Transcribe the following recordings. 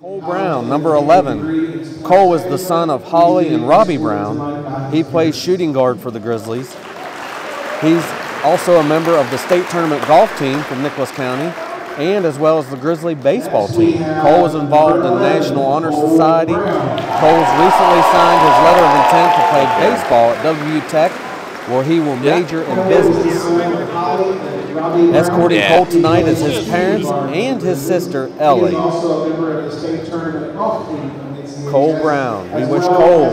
Cole Brown, number 11. Cole is the son of Holly and Robbie Brown. He plays shooting guard for the Grizzlies. He's also a member of the state tournament golf team from Nicholas County, and as well as the Grizzly baseball team. Cole is involved in the National Honor Society. Cole's recently signed his letter of intent to play baseball at WU Tech, where he will major in business. Escorting Cole tonight is his parents and his sister, Ellie. Cole Brown. We wish Cole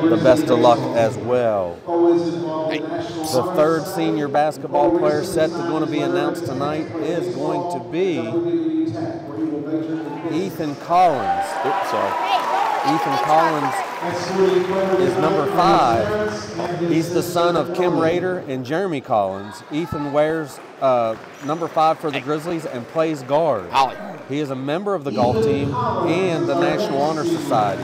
the best of luck as well. The third senior basketball player set to going to be announced tonight is going to be Ethan Collins. Oops, sorry. Ethan Collins is number 5. He's the son of Kim Rader and Jeremy Collins. Ethan wears number 5 for the Grizzlies and plays guard. He is a member of the golf team and the National Honor Society.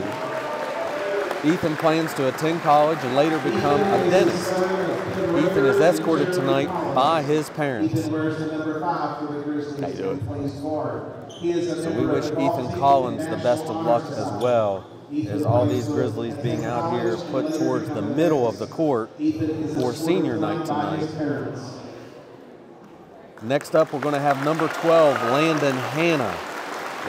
Ethan plans to attend college and later become a dentist. Ethan is escorted tonight by his parents. How you doing? So we wish Ethan Collins the best of luck as well, as all these Grizzlies being out here put towards the middle of the court for senior night tonight. Next up, we're going to have number 12, Landon Hanna.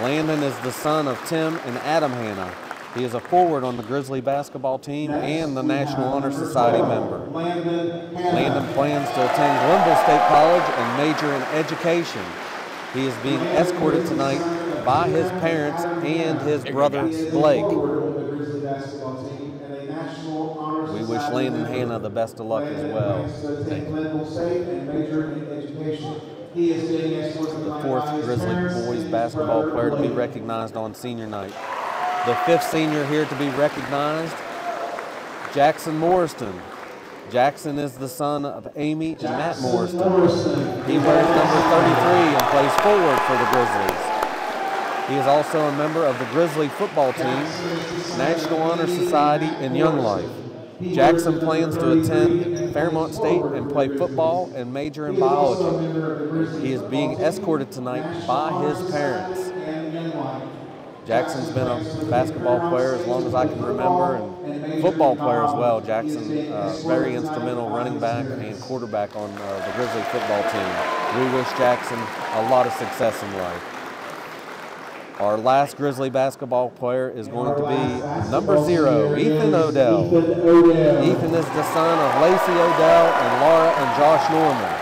Landon is the son of Tim and Adam Hanna. He is a forward on the Grizzly basketball team and the National Honor Society member. Landon plans to attend Glenville State College and major in education. He is being escorted tonight by his parents and his brother, Blake. We wish Landon Hanna the best of luck as well. The fourth Grizzly boys basketball player to be recognized on senior night. The fifth senior here to be recognized, Jackson Morriston. Jackson is the son of Amy and Matt Morriston. He wears number 33 and plays forward for the Grizzlies. He is also a member of the Grizzly football team, National Honor Society, and Young Life. Jackson plans to attend Fairmont State and play football and major in biology. He is being escorted tonight by his parents. Jackson's been a basketball player as long as I can remember, and football player as well. Jackson, very instrumental running back and quarterback on the Grizzly football team. We wish Jackson a lot of success in life. Our last Grizzly basketball player is going to be number 0, Ethan Odell. Ethan is the son of Lacey Odell and Laura and Josh Norman.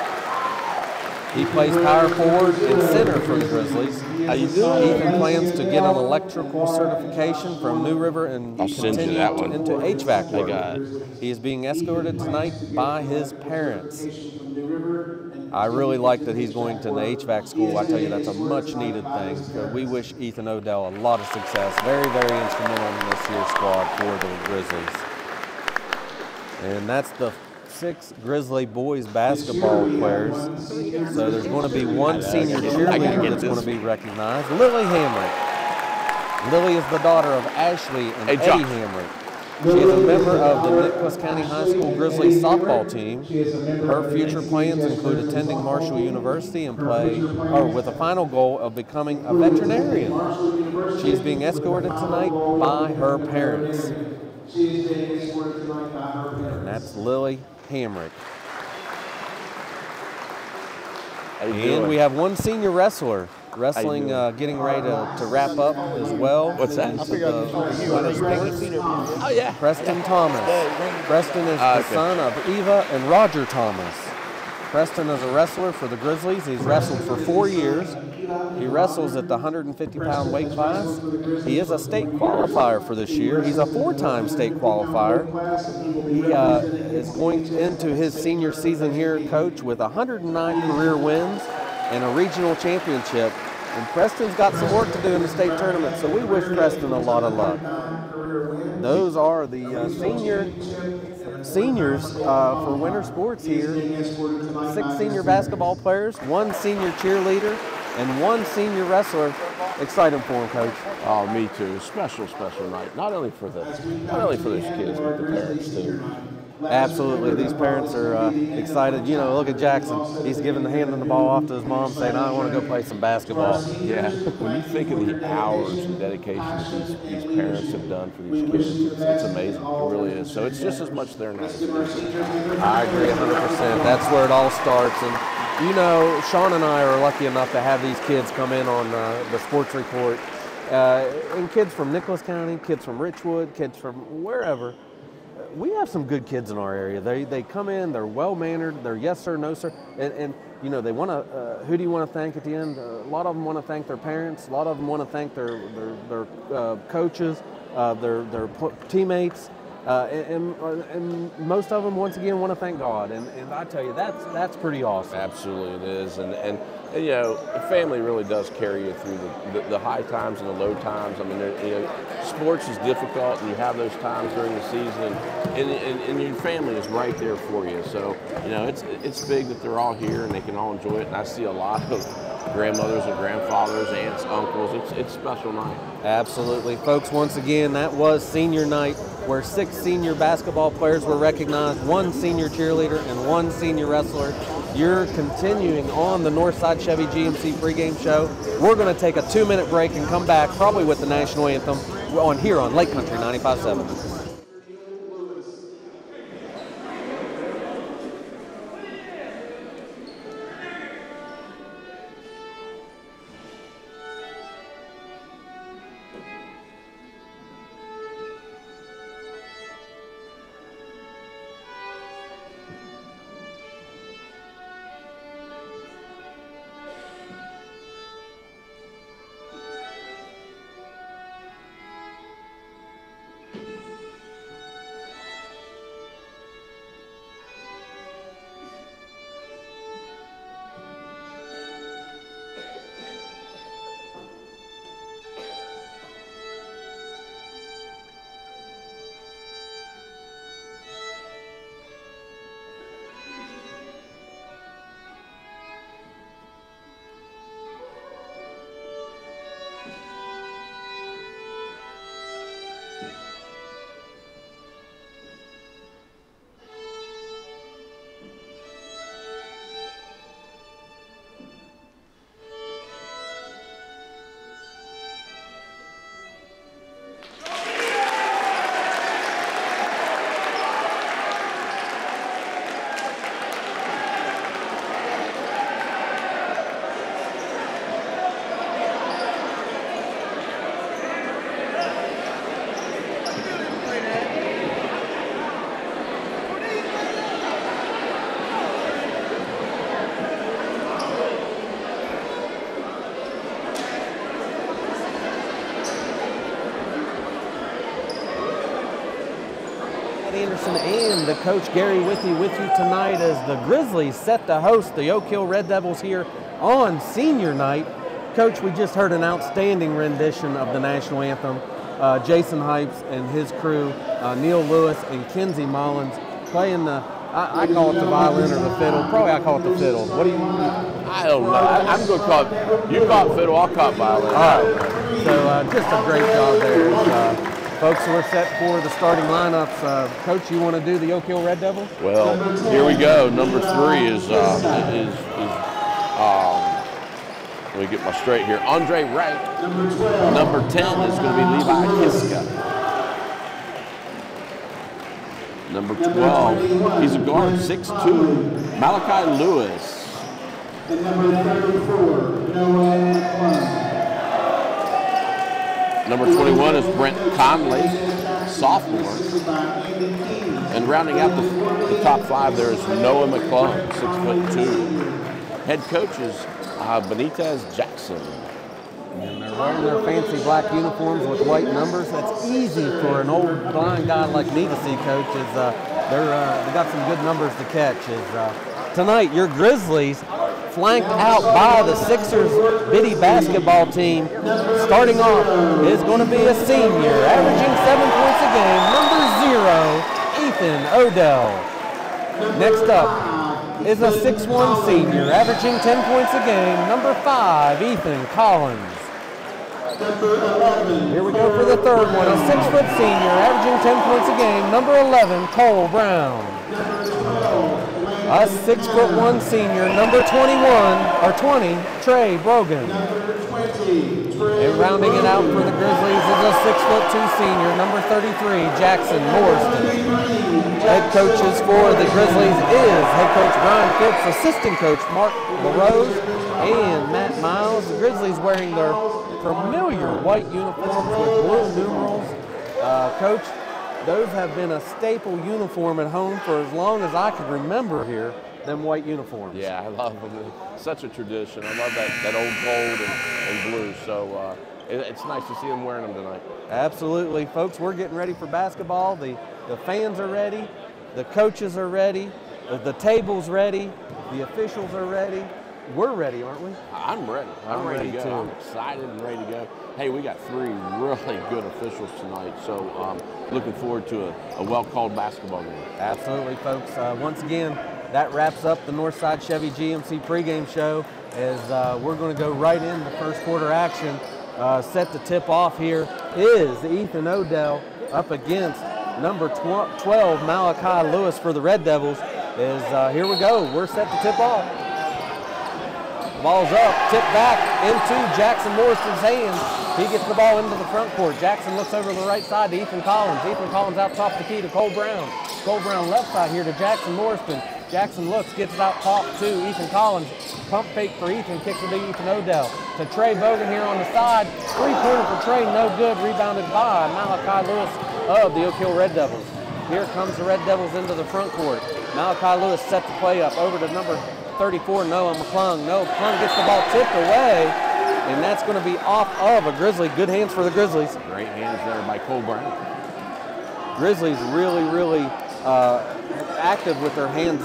He plays power forward and center for the Grizzlies. Ethan plans to get an electrical certification from New River and continue into HVAC work. He is being escorted tonight by his parents. I really like that he's going to the HVAC school. I tell you, that's a much needed thing. So we wish Ethan Odell a lot of success. Very, very instrumental in this year's squad for the Grizzlies. And that's the 6 Grizzly boys basketball players. So there's going to be one senior cheerleader that's going to be recognized, Lily Hamrick. Lily is the daughter of Ashley and Eddie Hamrick. She is a member of the Nicholas County High School Grizzly softball team. Her future plans include attending Marshall University and with a final goal of becoming a veterinarian. She is being escorted tonight by her parents. And that's Lily Hamrick. And we have one senior wrestler. Wrestling getting ready to wrap up as well. What's that? Oh, yeah. Preston Thomas. Preston is the son of Eva and Roger Thomas. Preston is a wrestler for the Grizzlies. He's wrestled for 4 years. He wrestles at the 150-pound weight class. He is a state qualifier for this year. He's a 4-time state qualifier. He is going into his senior season here, coach, with 109 career wins and a regional championship. And Preston's got some work to do in the state tournament, so we wish Preston a lot of luck. Those are the seniors for winter sports here. 6 senior basketball players, 1 senior cheerleader, and 1 senior wrestler. Excited for him, Coach. Oh, me too. Special night. Not only for those kids, but the parents too. Absolutely. These parents are excited. You know, look at Jackson. He's giving the hand and the ball off to his mom saying, I want to go play some basketball. Yeah. When you think of the hours and dedication that these parents have done for these kids, it's amazing. It really is. So it's just as much their night as it is. I agree 100%. That's where it all starts. And, you know, Sean and I are lucky enough to have these kids come in on the sports report. And kids from Nicholas County, kids from Richwood, kids from wherever. We have some good kids in our area. They come in, they're well-mannered, they're yes sir, no sir, and you know, they want to, who do you want to thank at the end? A lot of them want to thank their parents, a lot of them want to thank their coaches, their teammates, and most of them, once again, want to thank God, and I tell you, that's pretty awesome. Absolutely, it is, and you know, family really does carry you through the high times and the low times. I mean, you know, sports is difficult, and you have those times during the season, and your family is right there for you. So, you know, it's big that they're all here and they can all enjoy it. And I see a lot of grandmothers and grandfathers, aunts, uncles. It's a special night. Absolutely, folks. Once again, that was senior night, where 6 senior basketball players were recognized, 1 senior cheerleader, and 1 senior wrestler. You're continuing on the Northside Chevy GMC pregame show. We're going to take a 2-minute break and come back, probably with the national anthem, here on Lake Country 95.7. Anderson and the coach Gary with you tonight as the Grizzlies set to host the Oak Hill Red Devils here on senior night. Coach, we just heard an outstanding rendition of the national anthem. Jason Hypes and his crew, Neil Lewis and Kenzie Mullins playing the, I call it the violin or the fiddle. Probably I call it the fiddle. What do you? I don't know. I'm going to call it, you call it fiddle, I'll call it violin. All right. So just a great job there. Folks, we're set for the starting lineups. Coach, you want to do the Oak Hill Red Devils? Well, here we go. Number 3 is let me get my straight here. Andre Wright. Number 10 is going to be Levi Kiska. Number 12, he's a guard, 6'2", Malachi Lewis. And number 34, Noah. Number 21 is Brent Conley, sophomore. And rounding out the top 5 there is Noah McClung, 6'2". Head coach is Benitez Jackson. And they're wearing their fancy black uniforms with white numbers. That's easy for an old blind guy like me to see, Coach. They got some good numbers to catch. Tonight, your Grizzlies, flanked out by the Sixers Biddy basketball team, starting off is going to be a senior, averaging 7 points a game, number 0, Ethan Odell. Next up is a 6'1" senior, averaging 10 points a game, number 5, Ethan Collins. Here we go for the third one, a 6-foot senior, averaging 10 points a game, number 11, Cole Brown. A 6'1" senior, number 20, Trey Brogan. And rounding it out for the Grizzlies is a 6'2" senior, number 33, Jackson Morrison. Head coaches for the Grizzlies is head coach Brian Phipps, assistant coach Mark LaRose, and Matt Miles. The Grizzlies wearing their familiar white uniforms with blue numerals. Coach, those have been a staple uniform at home for as long as I can remember here, them white uniforms. Yeah, I love them. Such a tradition. I love that old gold and blue. So it's nice to see them wearing them tonight. Absolutely. Folks, we're getting ready for basketball. The fans are ready. The coaches are ready. The table's ready. The officials are ready. We're ready, aren't we? I'm ready. I'm ready to go. Too. I'm excited and ready to go. Hey, we got 3 really good officials tonight, so looking forward to a well-called basketball game. Absolutely, folks. Once again, that wraps up the Northside Chevy GMC pregame show as we're going to go right into first quarter action. Set to tip off here is Ethan Odell up against number 12, Malachi Lewis for the Red Devils. Here we go. We're set to tip off. Ball's up, tipped back into Jackson Morrison's hands. He gets the ball into the front court. Jackson looks over to the right side to Ethan Collins. Ethan Collins out top of the key to Cole Brown. Cole Brown left side here to Jackson Morrison. Jackson looks, gets it out top to Ethan Collins. Pump fake for Ethan, kicks it to Ethan Odell. To Trey Bogan here on the side. 3-pointer for Trey, no good. Rebounded by Malachi Lewis of the Oak Hill Red Devils. Here comes the Red Devils into the front court. Malachi Lewis set the play up over to number 34, Noah McClung. Noah McClung gets the ball tipped away, and that's going to be off of a Grizzly. Good hands for the Grizzlies. Great hands there by Cole Brown. Grizzlies really active with their hands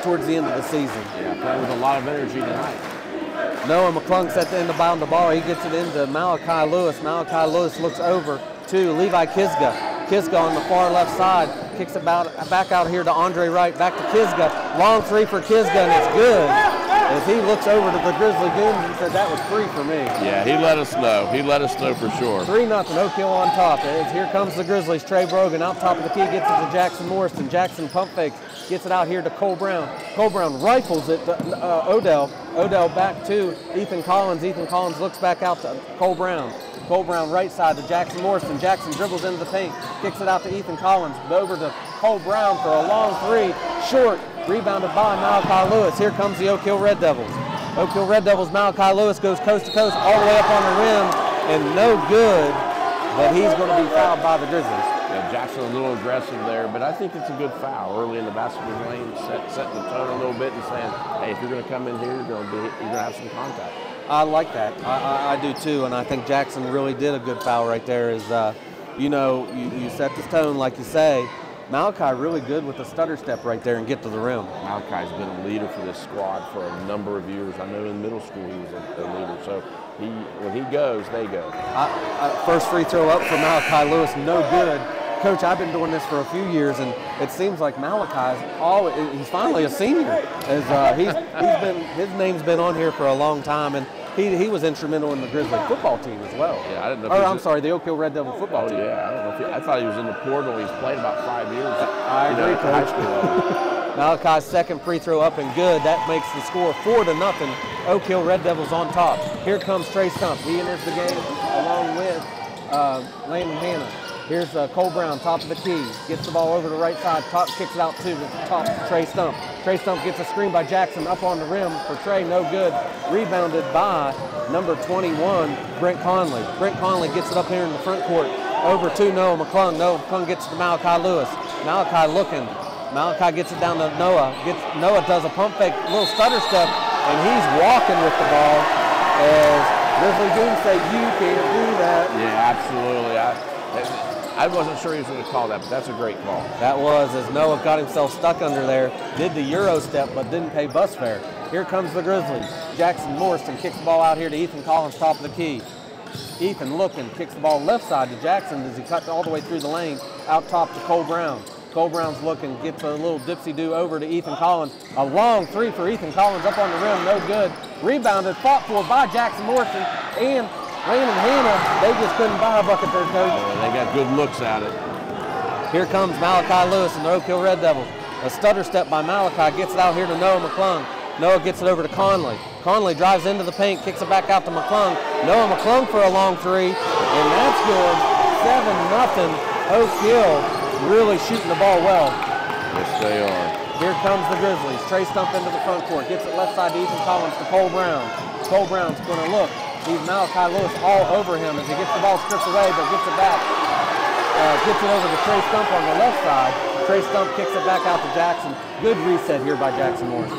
towards the end of the season. Yeah, playing with a lot of energy tonight. Noah McClung set the inbound the ball. He gets it into Malachi Lewis. Malachi Lewis looks over to Levi Kisga. Kisga on the far left side, kicks it back out here to Andre Wright, back to Kisga. Long 3 for Kisga, and it's good. As he looks over to the Grizzly Goons and said, that was free for me. Yeah, he let us know. He let us know for sure. 3-0, Oak Hill on top. As here comes the Grizzlies. Trey Brogan out top of the key, gets it to Jackson Morrison. Jackson pump fakes, gets it out here to Cole Brown. Cole Brown rifles it to Odell. Odell back to Ethan Collins. Ethan Collins looks back out to Cole Brown. Cole Brown right side to Jackson Morrison. Jackson dribbles into the paint, kicks it out to Ethan Collins. Over to Cole Brown for a long 3. Short, rebounded by Malachi Lewis. Here comes the Oak Hill Red Devils. Oak Hill Red Devils, Malachi Lewis goes coast to coast all the way up on the rim, and no good, but he's going to be fouled by the Grizzlies. Yeah, Jackson a little aggressive there, but I think it's a good foul early in the basketball lane, setting the tone a little bit and saying, hey, if you're going to come in here, you're going to have some contact. I like that. I do too, and I think Jackson really did a good foul right there. You set the tone like you say. Malachi really good with the stutter step right there and get to the rim. Malachi's been a leader for this squad for a number of years. I know in middle school he was a leader, so when he goes, they go. First free throw up for Malachi Lewis, no good. Coach, I've been doing this for a few years, and it seems like he's finally a senior. His name's been on here for a long time, and he was instrumental in the Grizzly football team as well. Yeah, I didn't know. The Oak Hill Red Devil football team. Yeah, I don't know. I thought he was in the portal. He's played about 5 years. I agree, Coach. High school. Malachi's second free throw up and good. That makes the score 4-0. Oak Hill Red Devils on top. Here comes Trey Stump. He enters the game along with Landon Hanna. Here's Cole Brown, top of the key. Gets the ball over the right side, kicks it out to the top, Trey Stump. Trey Stump gets a screen by Jackson up on the rim for Trey, no good. Rebounded by number 21, Brent Conley. Brent Conley gets it up here in the front court, over to Noah McClung. Noah McClung gets it to Malachi Lewis. Malachi looking. Malachi gets it down to Noah. Noah does a pump fake, little stutter step, and he's walking with the ball. As Grizzly Goons say, you can't do that. Yeah, absolutely. I wasn't sure he was going to call that, but that's a great call. That was, as Noah got himself stuck under there, did the Euro step, but didn't pay bus fare. Here comes the Grizzlies. Jackson Morrison kicks the ball out here to Ethan Collins, top of the key. Ethan looking, kicks the ball left side to Jackson as he cuts all the way through the lane, out top to Cole Brown. Cole Brown's looking, gets a little dipsy-do over to Ethan Collins. A long 3 for Ethan Collins up on the rim, no good. Rebounded, fought for by Jackson Morrison, and Lane and Hannah, they just couldn't buy a bucket there, Coach. Yeah, they got good looks at it. Here comes Malachi Lewis and the Oak Hill Red Devils. A stutter step by Malachi, gets it out here to Noah McClung. Noah gets it over to Conley. Conley drives into the paint, kicks it back out to McClung. Noah McClung for a long three, and that's good. 7-0. Oak Hill really shooting the ball well. Yes, they are. Here comes the Grizzlies. Trey Stump into the front court. Gets it left side to Ethan Collins to Cole Brown. Cole Brown's going to look. He's Malachi Lewis all over him as he gets the ball stripped away, but gets it back. Gets it over to Trey Stump on the left side. Trey Stump kicks it back out to Jackson. Good reset here by Jackson Morrison.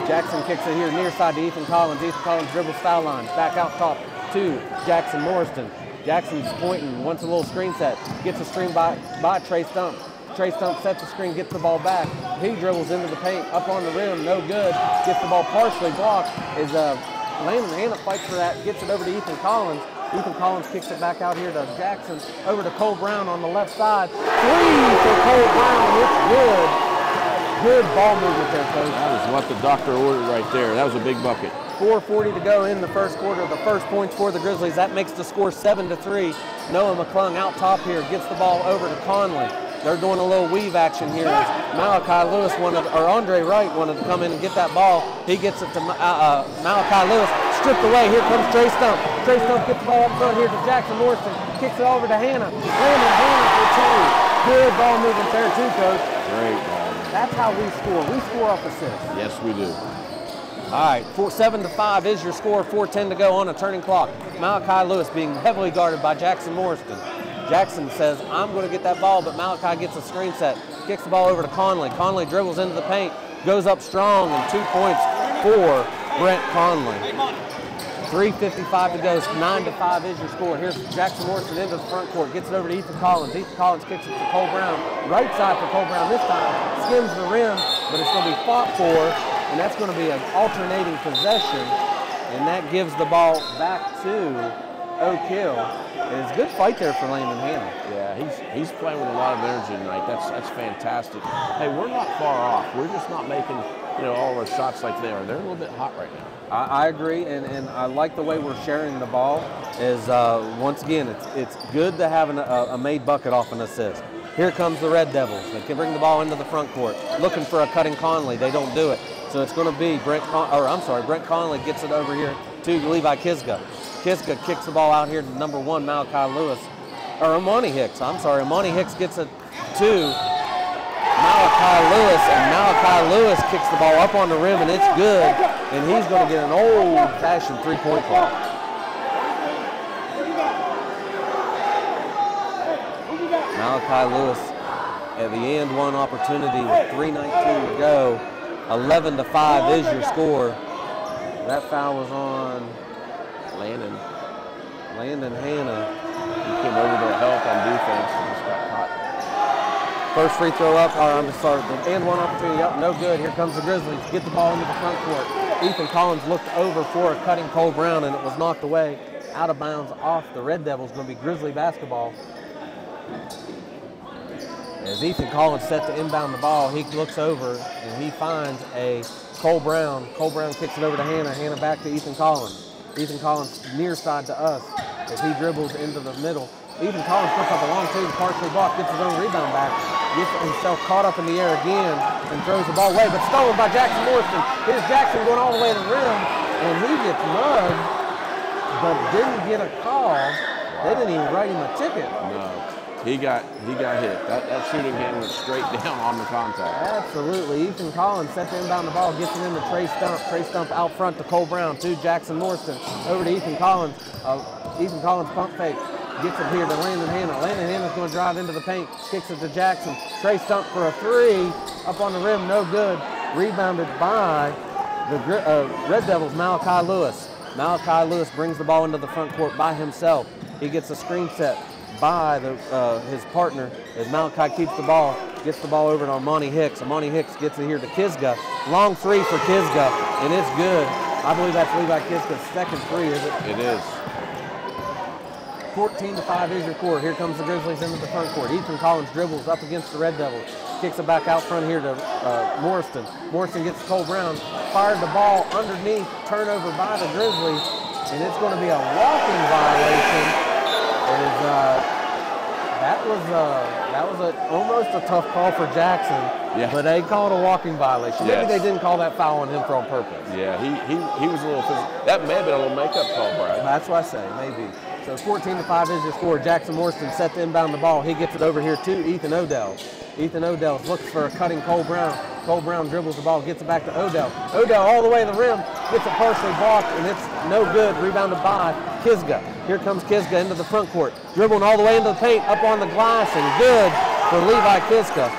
Jackson kicks it here near side to Ethan Collins. Ethan Collins dribbles foul lines. Back out top to Jackson Morrison. Jackson's pointing, wants a little screen set. Gets a screen by Trey Stump. Trey Stump sets the screen, gets the ball back. He dribbles into the paint, up on the rim, no good. Gets the ball partially blocked. Landon Hannah fights for that, gets it over to Ethan Collins. Ethan Collins kicks it back out here to Jackson, over to Cole Brown on the left side. 3 for Cole Brown, it's good. Good ball movement there, Coach. That was what the doctor ordered right there. That was a big bucket. 4:40 to go in the first quarter. The first points for the Grizzlies. That makes the score 7-3. Noah McClung out top here, gets the ball over to Conley. They're doing a little weave action here. Malachi Lewis Andre Wright wanted to come in and get that ball. He gets it to Malachi Lewis. Stripped away. Here comes Trey Stump. Trey Stump gets the ball up front here to Jackson Morrison. Kicks it over to Hannah. Hannah for 2. Good ball movement there too, Coach. Great ball. That's how we score. We score off assists. Yes, we do. All right, 7-5 is your score. 4:10 to go on a turning clock. Malachi Lewis being heavily guarded by Jackson Morrison. Jackson says, I'm going to get that ball, but Malachi gets a screen set. Kicks the ball over to Conley. Conley dribbles into the paint, goes up strong, and 2 points for Brent Conley. 3:55 to go, 9-5 is your score. Here's Jackson Morrison into the front court, gets it over to Ethan Collins. Ethan Collins kicks it to Cole Brown. Right side for Cole Brown this time. Skims the rim, but it's going to be fought for, and that's going to be an alternating possession, and that gives the ball back to Oak Hill. And it's a good fight there for Landon Hannah. Yeah, he's playing with a lot of energy tonight. That's fantastic. Hey, we're not far off. We're just not making all of our shots like they are. They're a little bit hot right now. I agree, and I like the way we're sharing the ball. Is once again, it's good to have a made bucket off an assist. Here comes the Red Devils. They can bring the ball into the front court, looking for a cutting Conley. They don't do it, so it's going to be Brent Conley gets it over here to Levi Kisga. Kiska kicks the ball out here to number 1, Malachi Lewis. Or Amani Hicks, I'm sorry. Amani Hicks gets it to Malachi Lewis, and Malachi Lewis kicks the ball up on the rim, and it's good. And he's going to get an old-fashioned 3-point ball. Malachi Lewis at the end one opportunity with 3:19 to go. 11-5 is your score. That foul was on Landon Hannah. He came over to help on defense and just got caught. First free throw up, I'm sorry, and one opportunity up, no good. Here comes the Grizzlies, get the ball into the front court. Ethan Collins looked over for a cutting Cole Brown, and it was knocked away out of bounds off the Red Devils. Going to be Grizzly basketball. As Ethan Collins set to inbound the ball, he looks over and he finds a Cole Brown. Cole Brown kicks it over to Hannah. Hannah back to Ethan Collins. Ethan Collins near side to us as he dribbles into the middle. Ethan Collins puts up a long two, partially blocked, gets his own rebound back, gets himself caught up in the air again and throws the ball away, but stolen by Jackson Morrison. Here's Jackson going all the way to the rim, and he gets mugged, but didn't get a call. They didn't even write him a ticket. No, he got hit. That shooting game went straight down on the contact. Absolutely. Ethan Collins set to inbound the ball, gets it into Trey Stump. Trey Stump out front to Cole Brown, to Jackson Morrison, over to Ethan Collins. Ethan Collins pump fake. Gets it here to Landon Hannah. Landon Hannah's going to drive into the paint. Kicks it to Jackson. Trey Stump for a three. Up on the rim, no good. Rebounded by the Red Devils, Malachi Lewis. Malachi Lewis brings the ball into the front court by himself. He gets a screen set by his partner as Malachi keeps the ball. Gets the ball over to Amani Hicks. Amani Hicks gets it here to Kisga. Long three for Kisga, and it's good. I believe that's Levi Kisga's second three, is it? It is. 14-5 is your score. Here comes the Grizzlies into the front court. Ethan Collins dribbles up against the Red Devils. Kicks it back out front here to Morrison. Morrison gets Cole Brown. Fired the ball underneath. Turnover by the Grizzlies. and it's going to be a walking violation. That was almost a tough call for Jackson, but they called a walking violation. Maybe they didn't call that foul on him on purpose. Yeah, he was a little physical. That may have been a little makeup call, Brad. That's what I say, maybe. So 14-5 is your score. Jackson Morrison set to inbound the ball. He gets it over here to Ethan Odell. Ethan Odell looks for a cutting Cole Brown. Cole Brown dribbles the ball, gets it back to Odell. Odell all the way to the rim, gets it partially blocked, and it's no good. Rebounded by Kisga. Here comes Kisga into the front court. Dribbling all the way into the paint, up on the glass, and good for Levi Kisga.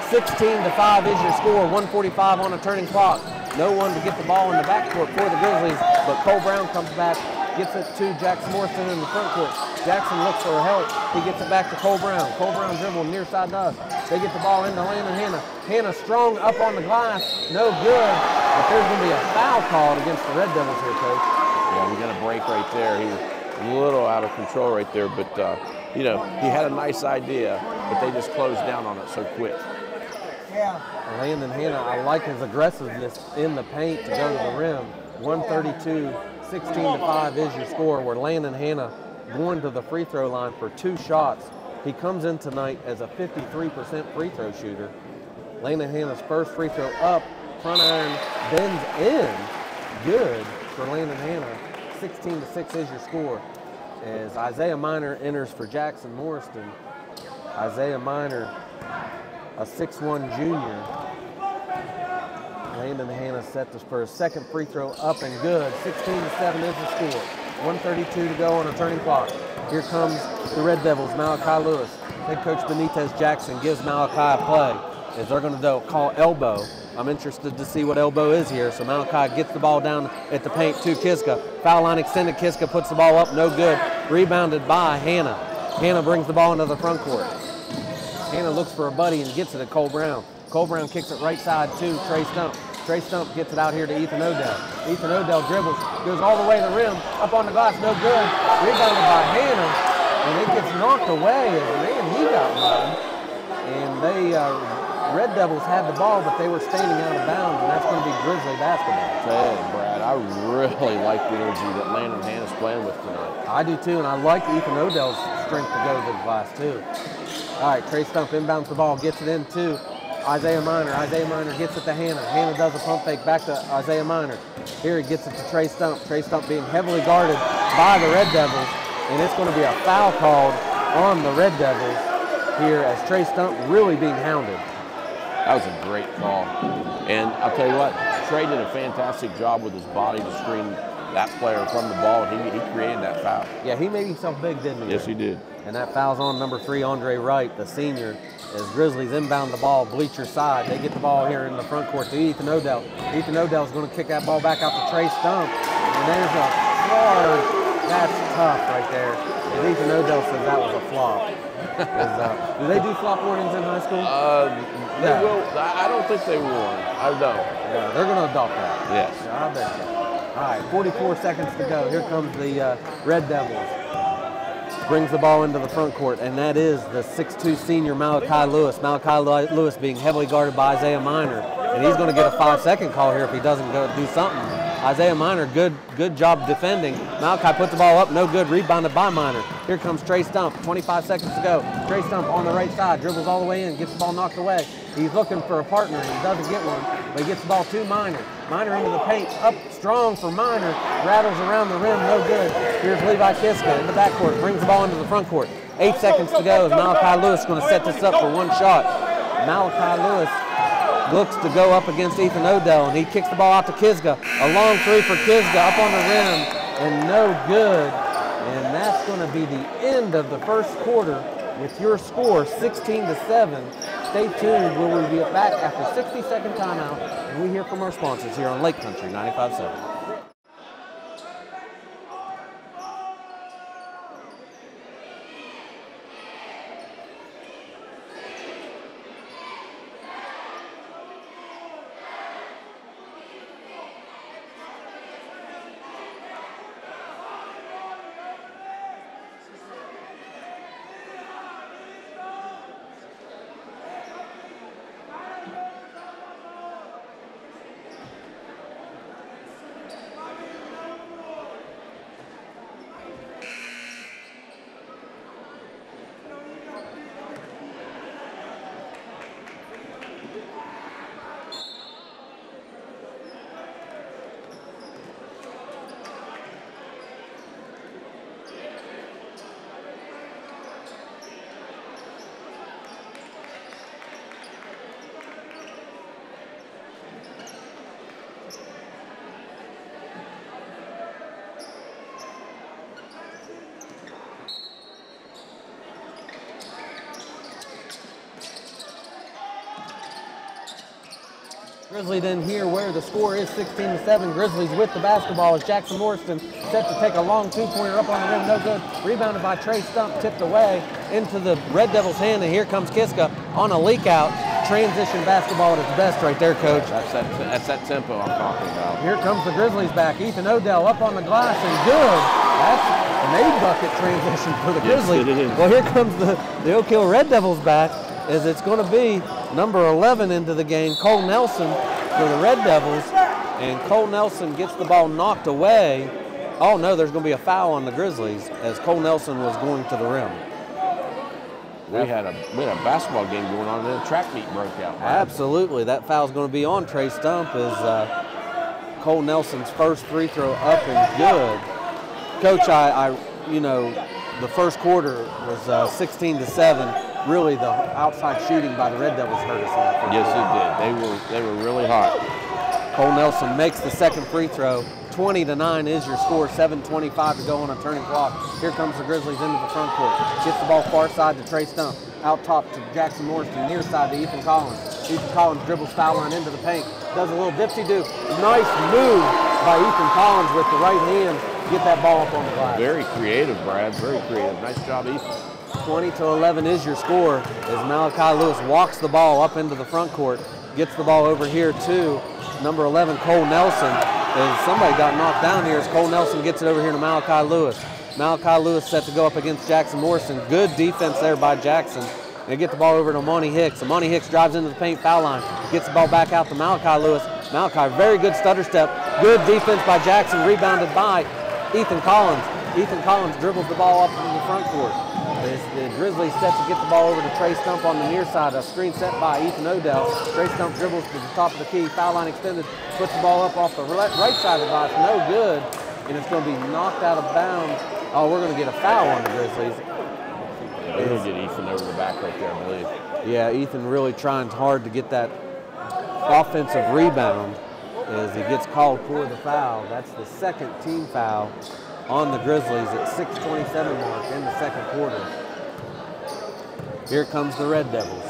16-5 is your score. 1:45 on a turning clock. No one to get the ball in the backcourt for the Grizzlies, but Cole Brown comes back, gets it to Jackson Morrison in the front court. Jackson looks for help. He gets it back to Cole Brown. Cole Brown dribbling near side to us. They get the ball into Landon Hanna. Hanna strong up on the glass. No good. But there's going to be a foul called against the Red Devils here, Coach. Yeah, we got a break right there. He was a little out of control right there, but you know, he had a nice idea, but they just closed down on it so quick. Yeah. Landon Hanna, I like his aggressiveness in the paint to go to the rim. 132. 16-5 is your score, where Landon Hanna going to the free throw line for 2 shots. He comes in tonight as a 53% free throw shooter. Landon Hanna's first free throw up, front iron, bends in. Good for Landon Hanna. 16-6 is your score. As Isaiah Minor enters for Jackson Morrison. Isaiah Minor, a 6'1 junior. Landon Hanna set this for his second free throw up and good. 16-7 is the score. 1:32 to go on a turning clock. Here comes the Red Devils, Malachi Lewis. Head coach Benitez Jackson gives Malachi a play as they're going to call elbow. I'm interested to see what elbow is here. So Malachi gets the ball down at the paint to Kiska. Foul line extended. Kiska puts the ball up, no good. Rebounded by Hanna. Hanna brings the ball into the front court. Hanna looks for a buddy and gets it to Cole Brown. Cole Brown kicks it right side to Trey Stump. Trey Stump gets it out here to Ethan Odell. Ethan Odell dribbles, goes all the way to the rim, up on the glass, no good. Rebounded by Hanna, and it gets knocked away. And he got run. And they, Red Devils had the ball, but they were standing out of bounds, and that's going to be Grizzly basketball. Tell you, Brad, I really like the energy that Landon Hanna's playing with tonight. I do too, and I like Ethan Odell's strength to go to the glass too. All right, Trey Stump inbounds the ball, gets it into Isaiah Minor. Isaiah Minor gets it to Hanna. Hanna does a pump fake back to Isaiah Minor. Here he gets it to Trey Stump. Trey Stump being heavily guarded by the Red Devils, and it's going to be a foul called on the Red Devils here as Trey Stump really being hounded. That was a great call. And I'll tell you what, Trey did a fantastic job with his body to screen that player from the ball. He created that foul. Yeah, he made himself big, didn't he? Yes, he did. And that foul's on number 3, Andre Wright, the senior, as Grizzlies inbound the ball, bleacher side. They get the ball here in the front court to Ethan Odell. Ethan Odell's going to kick that ball back out to Trey Stump. And there's a hard, that's tough right there. And Ethan Odell says that was a flop. Do they do flop warnings in high school? They will. I don't think they will. I don't. Yeah, they're going to adopt that. Yes. Yeah, I bet you. All right, 44 seconds to go. Here comes the Red Devils. Brings the ball into the front court, and that is the 6'2 senior Malachi Lewis. Malachi Lewis being heavily guarded by Isaiah Minor, and he's going to get a 5-second call here if he doesn't go do something. Isaiah Minor, good job defending. Malachi puts the ball up, no good, rebounded by Minor. Here comes Trey Stump, 25 seconds to go. Trey Stump on the right side, dribbles all the way in, gets the ball knocked away. He's looking for a partner, and he doesn't get one, but he gets the ball to Minor. Minor into the paint, up strong for Minor, rattles around the rim, no good. Here's Levi Kiska in the backcourt, brings the ball into the front court. 8 seconds to go. Malachi Lewis going to set this up for one shot. Malachi Lewis looks to go up against Ethan Odell, and he kicks the ball out to Kisga. A long three for Kisga up on the rim, and no good. And that's going to be the end of the first quarter with your score 16-7. Stay tuned. We will be back after 60-second timeout, and we hear from our sponsors here on Lake Country 95.7. Grizzly then here where the score is 16-7. Grizzlies with the basketball as Jackson Morrison set to take a long two-pointer up on the rim, no good. Rebounded by Trey Stump, tipped away into the Red Devils' hand, and here comes Kiska on a leak out. Transition basketball at its best right there, Coach. That's that tempo I'm talking about. Here comes the Grizzlies back. Ethan Odell up on the glass and good. That's an A-bucket transition for the Grizzlies. Yes, it is. Well, here comes the Oak Hill Red Devils back, as it's going to be number 11 into the game, Cole Nelson for the Red Devils. And Cole Nelson gets the ball knocked away. Oh no, there's going to be a foul on the Grizzlies as Cole Nelson was going to the rim. We had a basketball game going on, and then a track meet broke out. Right? Absolutely, that foul's going to be on Trey Stump as Cole Nelson's first free throw up and good. Coach, you know, the first quarter was 16-7. Really, the outside shooting by the Red Devils hurt us in that first Yes, it did. They were really hot. Cole Nelson makes the second free throw. 20-9 is your score, 7:25 to go on a turning clock. Here comes the Grizzlies into the front court. Gets the ball far side to Trey Stump. Out top to Jackson Morrison, near side to Ethan Collins. Ethan Collins dribbles foul line into the paint. Does a little dipsy-do. Nice move by Ethan Collins with the right hand. Get that ball up on the glass. Very creative, Brad. Very creative. Nice job, Ethan. 20-11 is your score as Malachi Lewis walks the ball up into the front court. Gets the ball over here to number 11, Cole Nelson. As somebody got knocked down here as Cole Nelson gets it over here to Malachi Lewis. Malachi Lewis set to go up against Jackson Morrison. Good defense there by Jackson. They get the ball over to Amani Hicks. Amani Hicks drives into the paint, foul line. Gets the ball back out to Malachi Lewis. Malachi, very good stutter step. Good defense by Jackson, rebounded by Ethan Collins. Ethan Collins dribbles the ball up into the front court. The Grizzlies set to get the ball over to Trey Stump on the near side. A screen set by Ethan Odell. Trey Stump dribbles to the top of the key. Foul line extended. Puts the ball up off the right side of the box. No good. And it's going to be knocked out of bounds. Oh, we're going to get a foul on the Grizzlies. They're going to get Ethan over the back right there, I believe. Yeah, Ethan really trying hard to get that offensive rebound as he gets called for the foul. That's the second team foul on the Grizzlies at 6:27 mark in the second quarter. Here comes the Red Devils.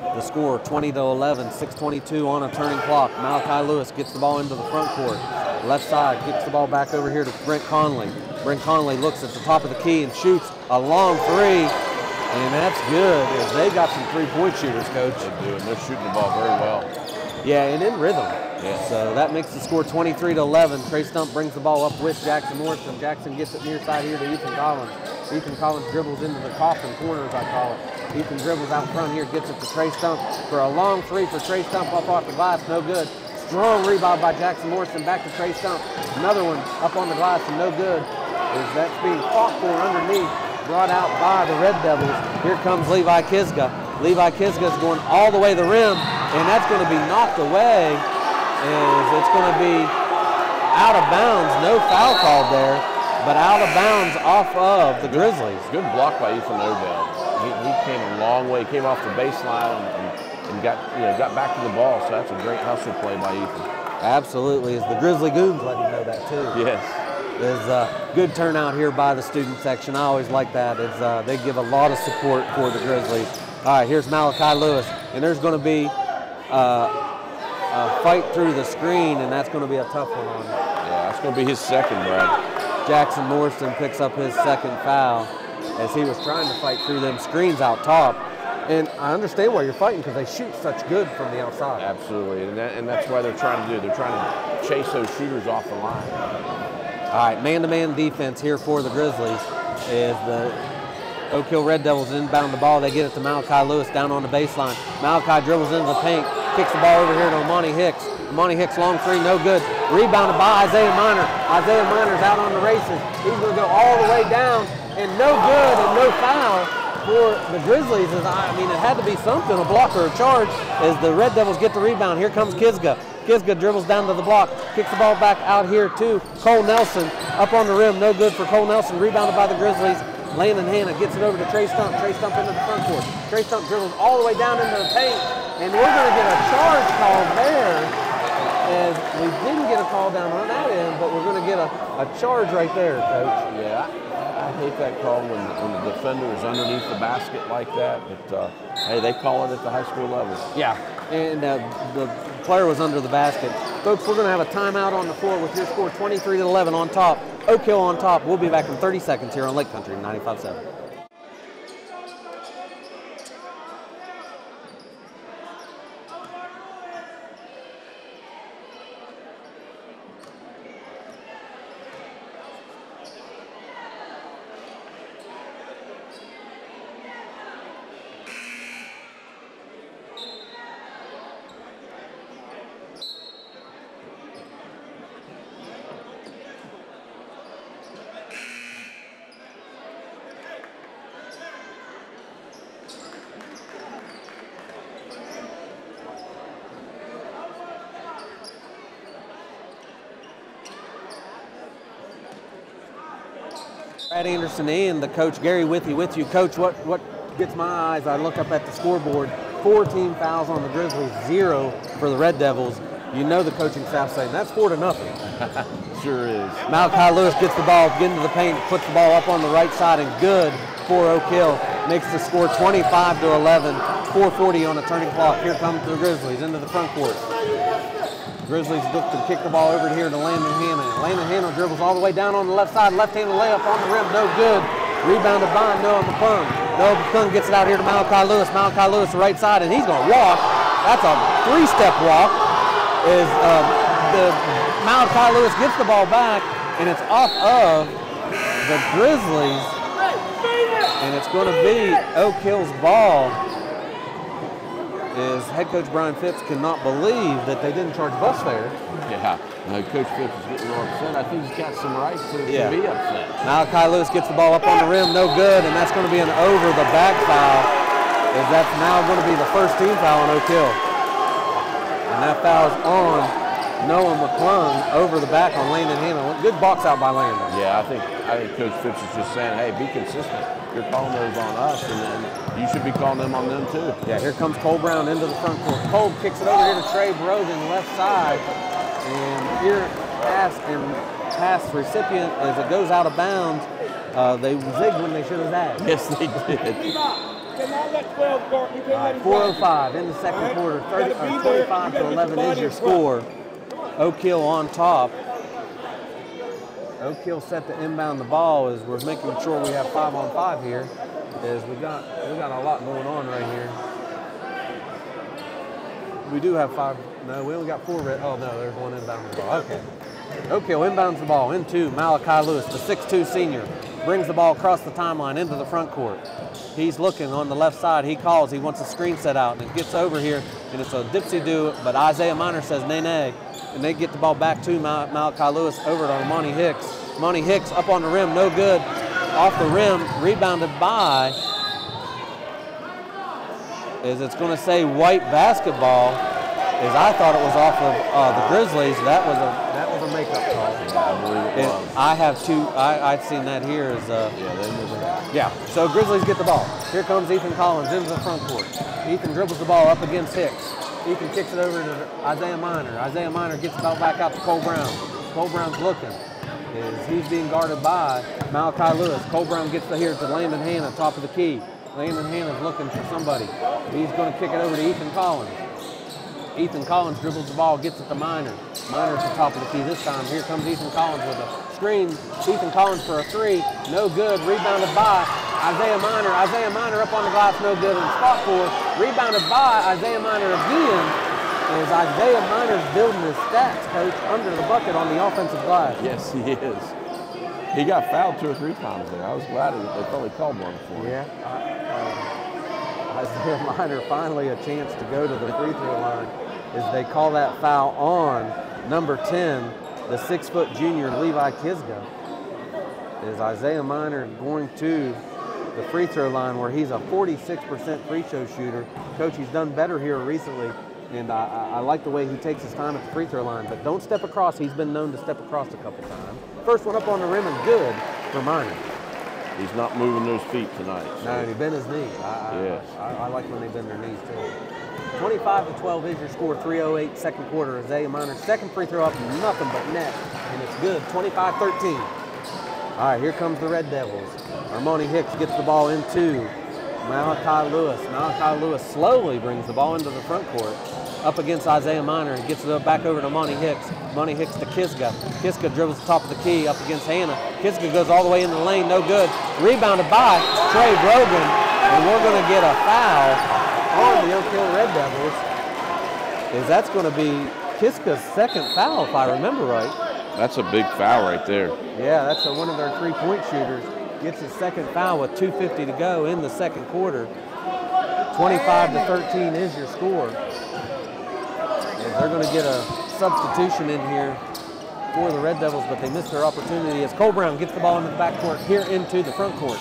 The score 20-11, 6:22 on a turning clock. Malachi Lewis gets the ball into the front court. Left side, gets the ball back over here to Brent Conley. Brent Conley looks at the top of the key and shoots a long three. And that's good, as they got some three-point shooters, Coach. They do, and they're shooting the ball very well. Yeah, and in rhythm. Yeah. So that makes the score 23-11. Trey Stump brings the ball up with Jackson Morrison. Jackson gets it near side here to Ethan Collins. Ethan Collins dribbles into the coffin corner, as I call it. Ethan dribbles out front here, gets it to Trey Stump for a long three for Trey Stump up off the glass, no good. Strong rebound by Jackson Morrison, back to Trey Stump. Another one up on the glass and no good. As that's being fought for underneath, brought out by the Red Devils. Here comes Levi Kiska. Levi Kiska is going all the way to the rim, and that's going to be knocked away. As it's going to be out of bounds. No foul called there, but out of bounds off of the Grizzlies. Good block by Ethan Odell. He came a long way. He came off the baseline and got back to the ball. So that's a great hustle play by Ethan. Absolutely. As the Grizzly Goons let him know that too. Yes. There's a good turnout here by the student section. I always like that. It's, they give a lot of support for the Grizzlies. All right, here's Malachi Lewis, and there's going to be a fight through the screen, and that's going to be a tough one on him. Yeah, that's going to be his second, Brad. Jackson Morrison picks up his second foul as he was trying to fight through them screens out top. And I understand why you're fighting, because they shoot such good from the outside. Absolutely, and that's why they're trying to do. They're trying to chase those shooters off the line. All right, man-to-man defense here for the Grizzlies is the Oak Hill Red Devils inbound the ball. They get it to Malachi Lewis down on the baseline. Malachi dribbles into the paint, kicks the ball over here to Amani Hicks. Amani Hicks, long three, no good. Rebounded by Isaiah Minor. Isaiah Minor's out on the races. He's going to go all the way down, and no good and no foul for the Grizzlies. I mean, it had to be something, a block or a charge, as the Red Devils get the rebound. Here comes Kiska. Kiska dribbles down to the block, kicks the ball back out here to Cole Nelson. Up on the rim, no good for Cole Nelson. Rebounded by the Grizzlies. Landon Hanna gets it over to Trey Stump. Trey Stump into the front court. Trey Stump dribbles all the way down into the paint, and we're going to get a charge called there, as we didn't get a call down on that end, but we're going to get a charge right there, Coach. Yeah, I hate that call when the defender is underneath the basket like that, but hey, they call it at the high school level. Yeah, and the player was under the basket. Folks, we're going to have a timeout on the floor with your score 23-11 on top. Oak Hill on top. We'll be back in 30 seconds here on Lake Country 95.7. Brad Anderson and the coach Gary Withy with you. Coach, what gets my eyes, I look up at the scoreboard, 4 team fouls on the Grizzlies, 0 for the Red Devils. You know the coaching staff saying that's 4-0. Sure is. Malachi Lewis gets the ball, get into the paint, puts the ball up on the right side, and good for Oak Hill. Makes the score 25-11, 4:40 on the turning clock. Here comes the Grizzlies into the front court. Grizzlies look to kick the ball over here to Landon Hanna. Landon Hanna dribbles all the way down on the left side. Left-handed layup on the rim, no good. Rebounded by Noah McClung. Noah McClung gets it out here to Malachi Lewis. Malachi Lewis the right side, and he's going to walk. That's a 3-step walk. Malachi Lewis gets the ball back, and it's off of the Grizzlies, and it's going to be Oak Hill's ball. Is head coach Brian Phipps cannot believe that they didn't charge bus fare. Yeah, Coach Phipps is getting more upset. I think he's got some right to be upset. Malachi Lewis gets the ball up on the rim, no good, and that's going to be an over-the-back foul, as that's now going to be the first team foul on Oak Hill. And that foul is on Noah McClung over the back on Landon Hanna. Good box out by Landon. Yeah, I think Coach Phipps is just saying, hey, be consistent. You're calling those on us, and then you should be calling them on them too. Yeah, here comes Cole Brown into the front court. Cole kicks it over here to Trey Brogan, left side. And here, pass recipient as it goes out of bounds. They zigged when they should have zagged. Yes, they did. 4:05 in the second quarter. 25-11 is your score. Oak Hill on top. Oak Hill set to inbound the ball as we're making sure we have 5-on-5 here. As we got a lot going on right here. We do have 5. No, we only got 4 red. Oh no, there's one inbound the ball. Okay. Oak Hill inbounds the ball into Malachi Lewis, the 6'2 senior. Brings the ball across the timeline into the front court. He's looking on the left side. He calls. He wants a screen set out, and it gets over here, and it's a dipsy-do, but Isaiah Minor says nay. And they get the ball back to Malachi Lewis over to Monty Hicks. Monty Hicks up on the rim, no good. Off the rim, rebounded by, as it's going to say white basketball, as I thought it was off of the Grizzlies. That was a makeup call. Yeah, I believe it was. I have two. I'd seen that here as. Yeah. So Grizzlies get the ball. Here comes Ethan Collins into the front court. Ethan dribbles the ball up against Hicks. Ethan kicks it over to Isaiah Minor. Isaiah Minor gets the ball back out to Cole Brown. Cole Brown's looking. He's being guarded by Malachi Lewis. Cole Brown gets here to Landon Hanna, top of the key. Landon Hanna's looking for somebody. He's going to kick it over to Ethan Collins. Ethan Collins dribbles the ball, gets it to Minor. Minor's at the top of the key this time. Here comes Ethan Collins with a screen. Ethan Collins for a 3. No good. Rebounded by Isaiah Minor. Isaiah Minor up on the glass, no good in spot 4. Rebounded by Isaiah Minor again. As Isaiah Minor's building his stats, coach, under the bucket on the offensive glass. Yes, he is. He got fouled 2 or 3 times there. I was glad they probably called one for him. Yeah. Isaiah Minor finally a chance to go to the free throw line as they call that foul on number 10, the 6-foot junior Levi Kisga. Is Isaiah Minor going to the free throw line where he's a 46% free throw shooter. Coach, he's done better here recently, and I like the way he takes his time at the free throw line, but don't step across. He's been known to step across a couple times. First one up on the rim and good for Minor. He's not moving those feet tonight. So. No, he bent his knee. I like when they bend their knees too. 25-12 is your score, 3:08 second quarter. Isaiah Minor, second free throw up, nothing but net, and it's good, 25-13. All right, here comes the Red Devils. Armoni Hicks gets the ball into Malachi Lewis. Malachi Lewis slowly brings the ball into the front court. Up against Isaiah Minor. He gets it back over to Monty Hicks. Monty Hicks to Kiska. Kiska dribbles the top of the key up against Hannah. Kiska goes all the way into the lane, no good. Rebounded by Trey Brogan, and we're going to get a foul on the Oak Hill Red Devils. That's going to be Kiska's second foul, if I remember right. That's a big foul right there. Yeah, that's one of their three-point shooters. Gets his second foul with 2:50 to go in the second quarter. 25-13 is your score. They're going to get a substitution in here for the Red Devils, but they missed their opportunity as Cole Brown gets the ball into the backcourt here into the front court.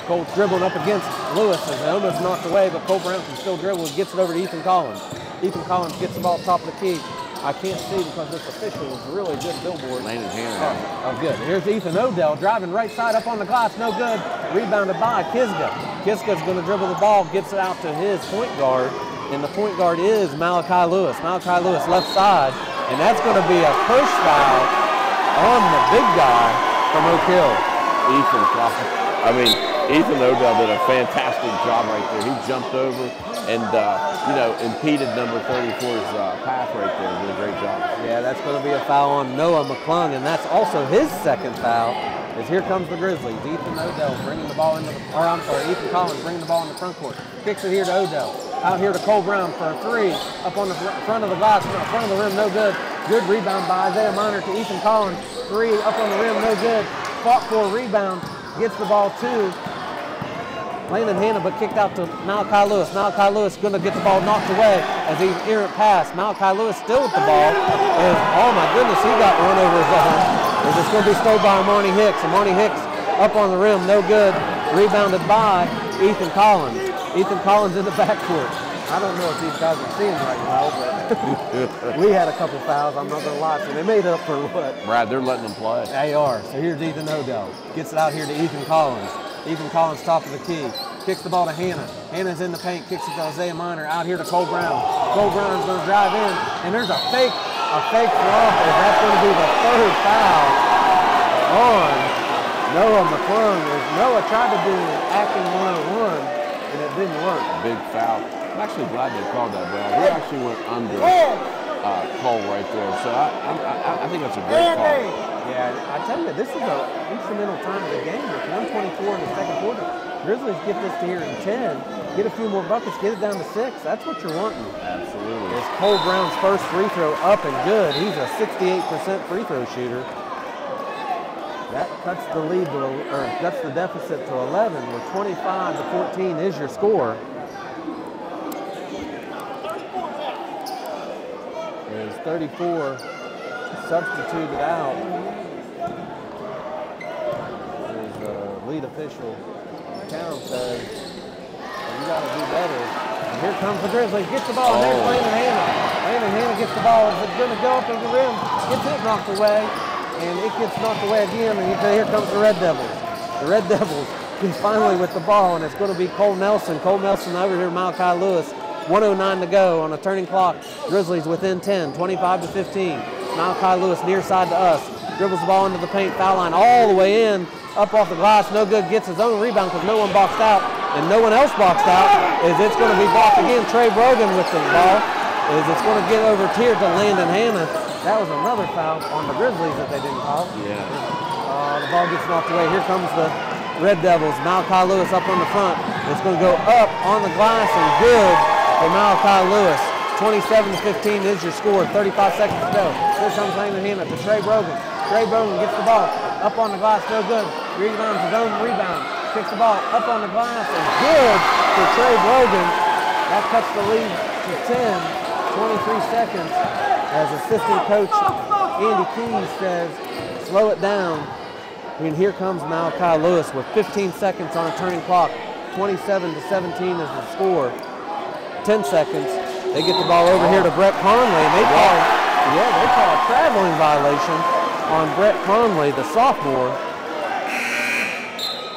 Cole dribbling up against Lewis as they almost knocked away, but Cole Brown can still dribble and gets it over to Ethan Collins. Ethan Collins gets the ball top of the key. I can't see because this official is a really good billboard. Landon Hannah. Oh, good. Here's Ethan Odell driving right side up on the glass. No good. Rebounded by Kiska. Kiska's going to dribble the ball, gets it out to his point guard, and the point guard is Malachi Lewis. Malachi Lewis left side, and that's going to be a push foul on the big guy from Oak Hill. Ethan Odell did a fantastic job right there. He jumped over and, impeded number 34's path right there. Did a great job. Yeah, that's going to be a foul on Noah McClung, and that's also his second foul. As here comes the Grizzlies. Ethan Odell bringing the ball into the, Ethan Collins bringing the ball in the front court. Kicks it here to Odell. Out here to Cole Brown for a three. Up on the front of the glass, front of the rim, no good. Good rebound by Isaiah Minor to Ethan Collins. Three up on the rim, no good. Fought for a rebound. Gets the ball to Landon Hannah, but kicked out to Malachi Lewis. Malachi Lewis going to get the ball knocked away as he's errant pass. Malachi Lewis still with the ball. And, oh my goodness, he got run over his arm. It's going to be stole by Monty Hicks. And Monty Hicks up on the rim, no good. Rebounded by Ethan Collins. Ethan Collins in the backcourt. I don't know if these guys are seeing right now, but we had a couple fouls, I'm not going to lie, so they made up for what? Brad, they're letting them play. They are. So here's Ethan Odell. Gets it out here to Ethan Collins. Ethan Collins top of the key. Kicks the ball to Hannah. Hannah's in the paint. Kicks it to Isaiah Minor. Out here to Cole Brown. Cole Brown's going to drive in, and there's a fake flop, as that's going to be the third foul on Noah McClung. As Noah tried to do acting 101, and it didn't work. Big foul. I'm actually glad they called that, Brad. He actually went under Cole right there. So I think that's a great call. Yeah, I tell you, this is an instrumental time of the game. With 124 in the second quarter, Grizzlies get this to here in 10, get a few more buckets, get it down to 6. That's what you're wanting. Absolutely. It's Cole Brown's first free throw up and good. He's a 68% free throw shooter. That cuts the lead to, or cuts the deficit to 11, where 25-14 is your score. There's 34 substituted out. There's a lead official. Town says, you got to do better. And here comes the Grizzlies. Gets the ball. And there's Landon Hannah. Landon Hannah gets the ball. It's going to go up to the rim. Gets it knocked away. And it gets knocked away again. And here comes the Red Devils. The Red Devils is finally with the ball. And it's going to be Cole Nelson. Cole Nelson over here, Malachi Lewis. 1:09 to go on a turning clock. Grizzlies within 10, 25-15. Malachi Lewis near side to us. Dribbles the ball into the paint, foul line all the way in. Up off the glass, no good. Gets his own rebound because no one boxed out. And no one else boxed out. It's going to be blocked again. Trey Brogan with the ball. It's going to get over here to Landon Hannah. That was another foul on the Grizzlies that they didn't call. Yeah. The ball gets knocked away. Here comes the Red Devils. Malachi Lewis up on the front. It's going to go up on the glass and good for Malachi Lewis. 27-15 is your score. 35 seconds to go. Here comes Landon Hannah to Trey Brogan. Trey Brogan gets the ball up on the glass, no good. Rebounds his own rebound. Kicks the ball up on the glass and good for Trey Brogan. That cuts the lead to 10. 23 seconds. As assistant coach Andy Keys says, slow it down. And here comes Malachi Lewis with 15 seconds on a turning clock. 27-17 is the score. 10 seconds. They get the ball over here to Brett Conley. And they call a traveling violation on Brett Conley, the sophomore.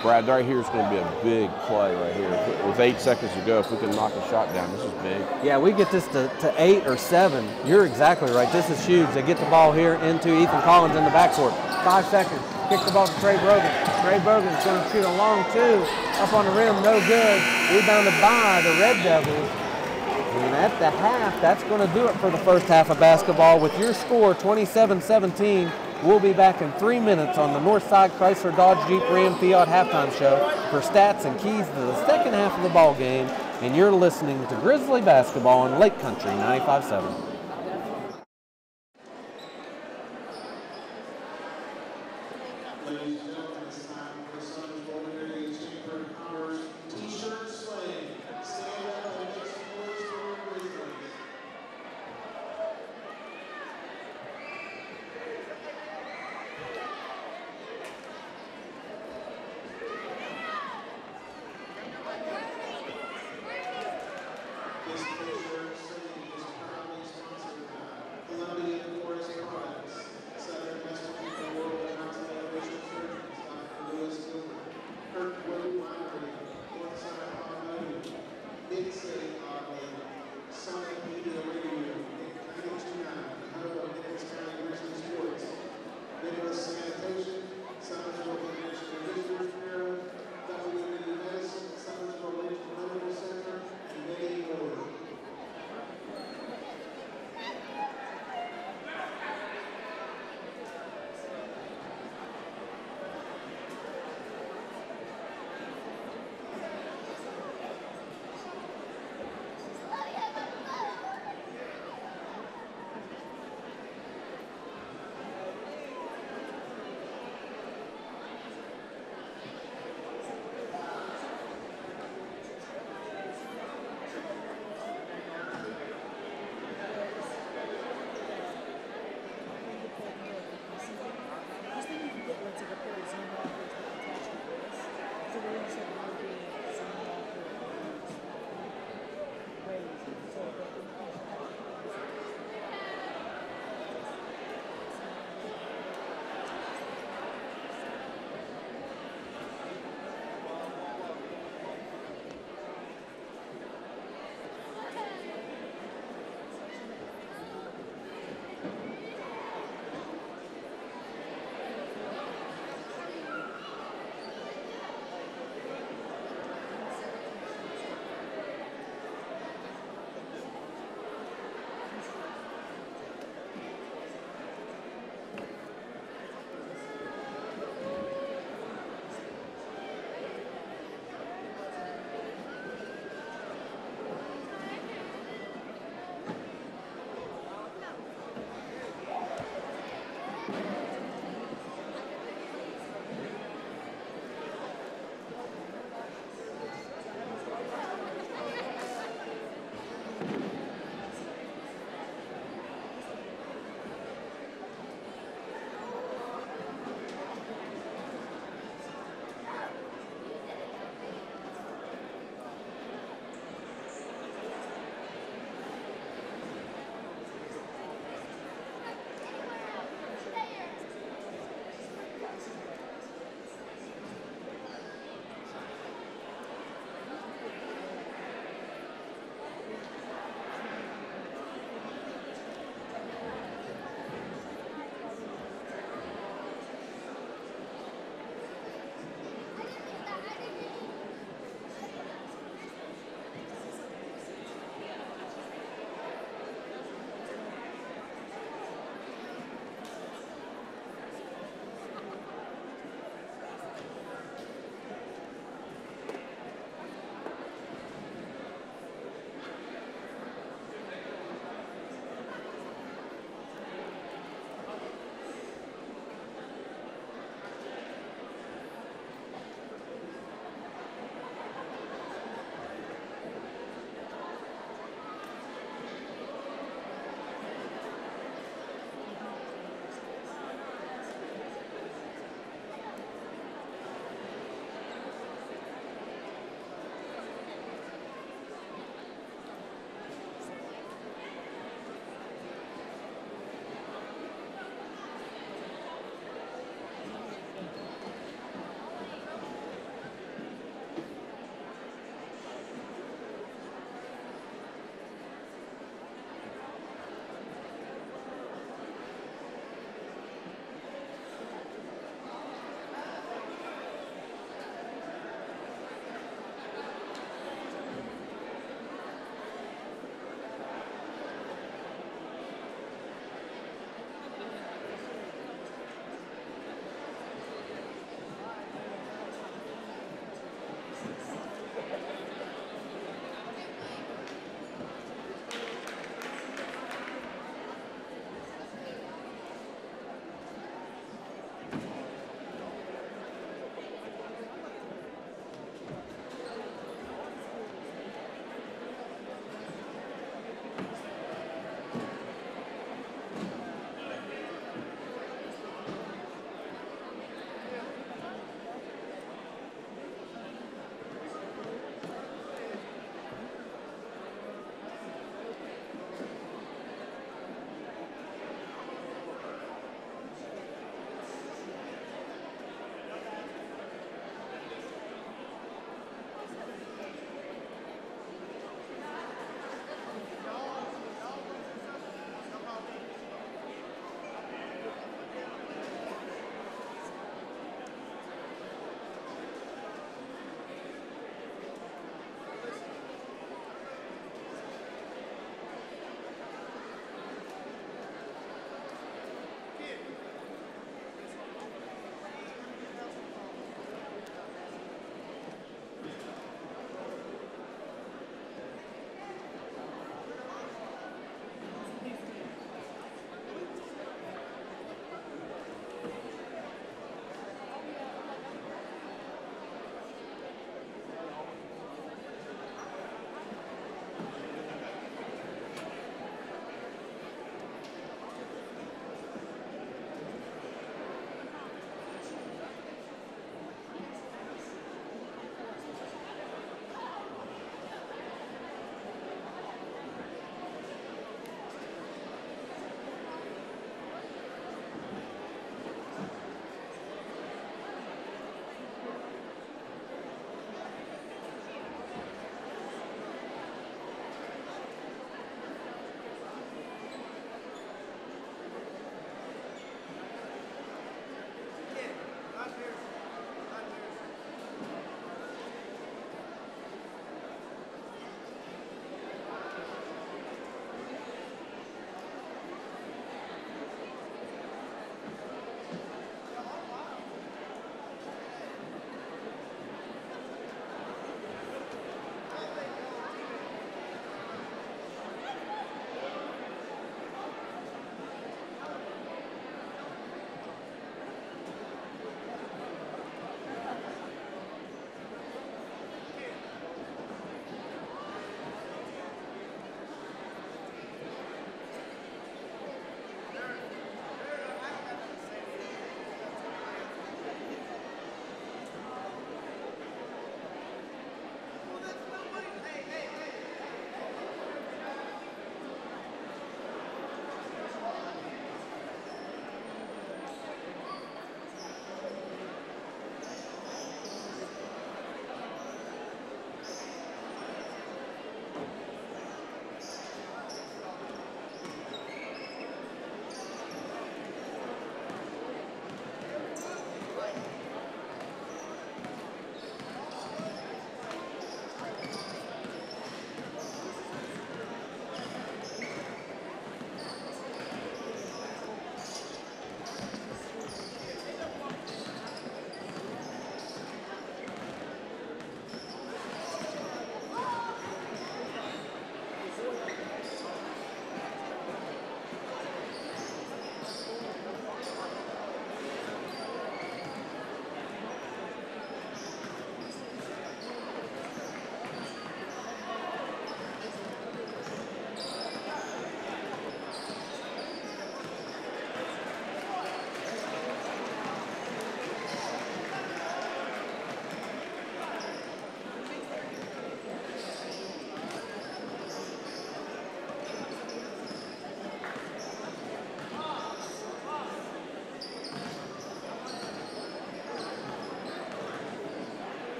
Brad, right here is going to be a big play right here. With 8 seconds to go, if we can knock a shot down, this is big. Yeah, we get this to 8 or 7. You're exactly right. This is huge. They get the ball here into Ethan Collins in the backcourt. 5 seconds. Kick the ball to Trey Brogan. Trey Brogan's going to shoot a long two. Up on the rim, no good. Rebounded by the Red Devils. And at the half, that's going to do it for the first half of basketball. With your score 27-17, we'll be back in 3 minutes on the Northside Chrysler Dodge Jeep Ram Fiat halftime show for stats and keys to the second half of the ball game. And you're listening to Grizzly Basketball on Lake Country 95.7.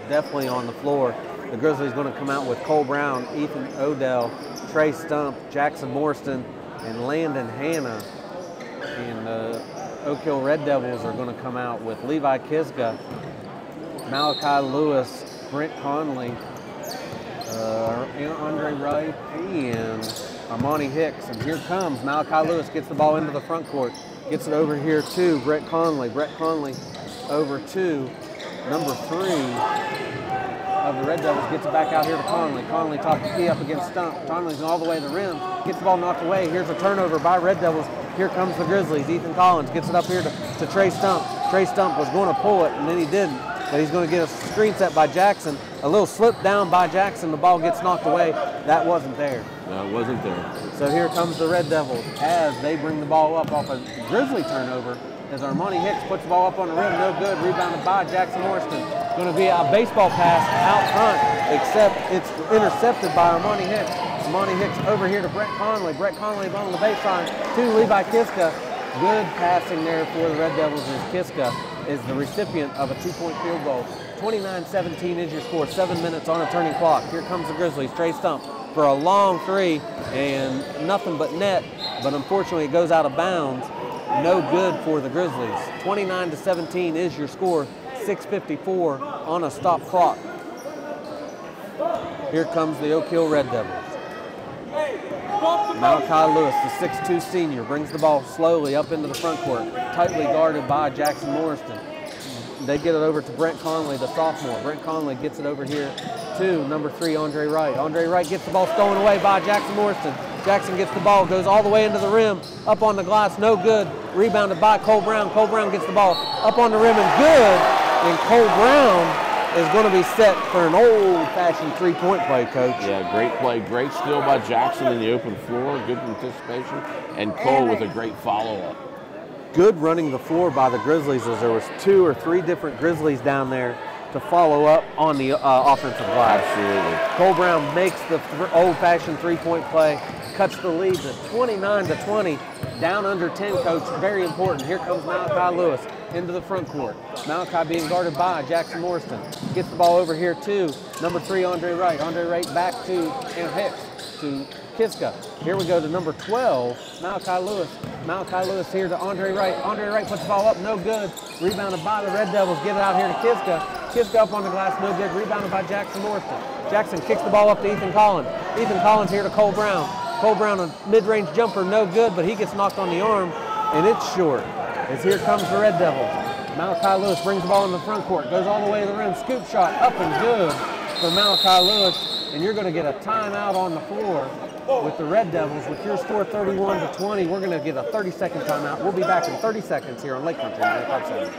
definitely on the floor. The Grizzlies going to come out with Cole Brown, Ethan Odell, Trey Stump, Jackson Morston, and Landon Hanna. And the Oak Hill Red Devils are going to come out with Levi Kiska, Malachi Lewis, Brent Conley, Andre Wright, and Armani Hicks. And here comes Malachi Lewis, gets the ball into the front court, gets it over here to Brett Conley. Brett Conley over to number 3 of the Red Devils, gets it back out here to Conley. Conley top the key up against Stump. Conley's all the way to the rim, gets the ball knocked away. Here's a turnover by Red Devils. Here comes the Grizzlies. Ethan Collins gets it up here to Trey Stump. Trey Stump was going to pull it, and then he didn't. But he's going to get a screen set by Jackson. A little slip down by Jackson. The ball gets knocked away. That wasn't there. No, it wasn't there. So here comes the Red Devils as they bring the ball up off a Grizzly turnover. As Armani Hicks puts the ball up on the rim, no good. Rebounded by Jackson Morston. Going to be a baseball pass out front, except it's intercepted by Armani Hicks. Armani Hicks over here to Brett Conley. Brett Conley on the baseline to Levi Kiska. Good passing there for the Red Devils as Kiska is the recipient of a 2-point field goal. 29-17 is your score. 7 minutes on a turning clock. Here comes the Grizzlies. Trey Stump for a long 3 and nothing but net, but unfortunately it goes out of bounds. No good for the Grizzlies. 29-17 is your score. 6:54 on a stop clock. Here comes the Oak Hill Red Devils. Malachi Lewis, the 6'2 senior, brings the ball slowly up into the front court, tightly guarded by Jackson Morriston. They get it over to Brent Conley, the sophomore. Brent Conley gets it over here to number 3, Andre Wright. Andre Wright gets the ball stolen away by Jackson Morriston. Jackson gets the ball, goes all the way into the rim, up on the glass, no good. Rebounded by Cole Brown. Cole Brown gets the ball up on the rim and good. And Cole Brown is going to be set for an old-fashioned 3-point play, Coach. Yeah, great play. Great steal by Jackson in the open floor. Good anticipation. And Cole with a great follow-up. Good running the floor by the Grizzlies as there was 2 or 3 different Grizzlies down there to follow up on the offensive glass. Absolutely. Cole Brown makes the old-fashioned 3-point play, cuts the lead to 29-20, down under 10, Coach. Very important. Here comes Malachi Lewis into the front court. Malachi being guarded by Jackson Morston. Gets the ball over here to number 3, Andre Wright. Andre Wright back to Hicks, to Kiska. Here we go to number 12, Malachi Lewis. Malachi Lewis here to Andre Wright. Andre Wright puts the ball up, no good. Rebounded by the Red Devils. Get it out here to Kiska. Kiska up on the glass, no good. Rebounded by Jackson Morston. Jackson kicks the ball up to Ethan Collins. Ethan Collins here to Cole Brown. Cole Brown, a mid-range jumper, no good, but he gets knocked on the arm, and it's short. As here comes the Red Devils. Malachi Lewis brings the ball in the front court, goes all the way to the rim, scoop shot, up and good for Malachi Lewis, and you're going to get a timeout on the floor with the Red Devils. With your score 31-20, we're going to get a 30-second timeout. We'll be back in 30 seconds here on Lake Country 95.7.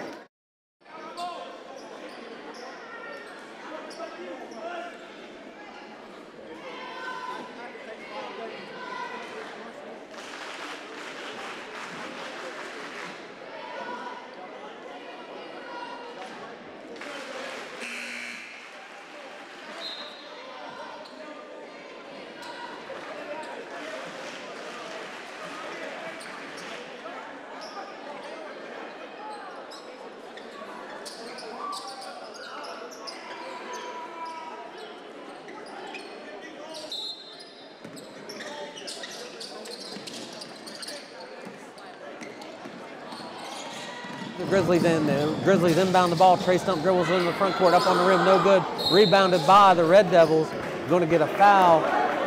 Grizzlies inbound the ball. Trey Stump dribbles in the front court, up on the rim, no good. Rebounded by the Red Devils. Going to get a foul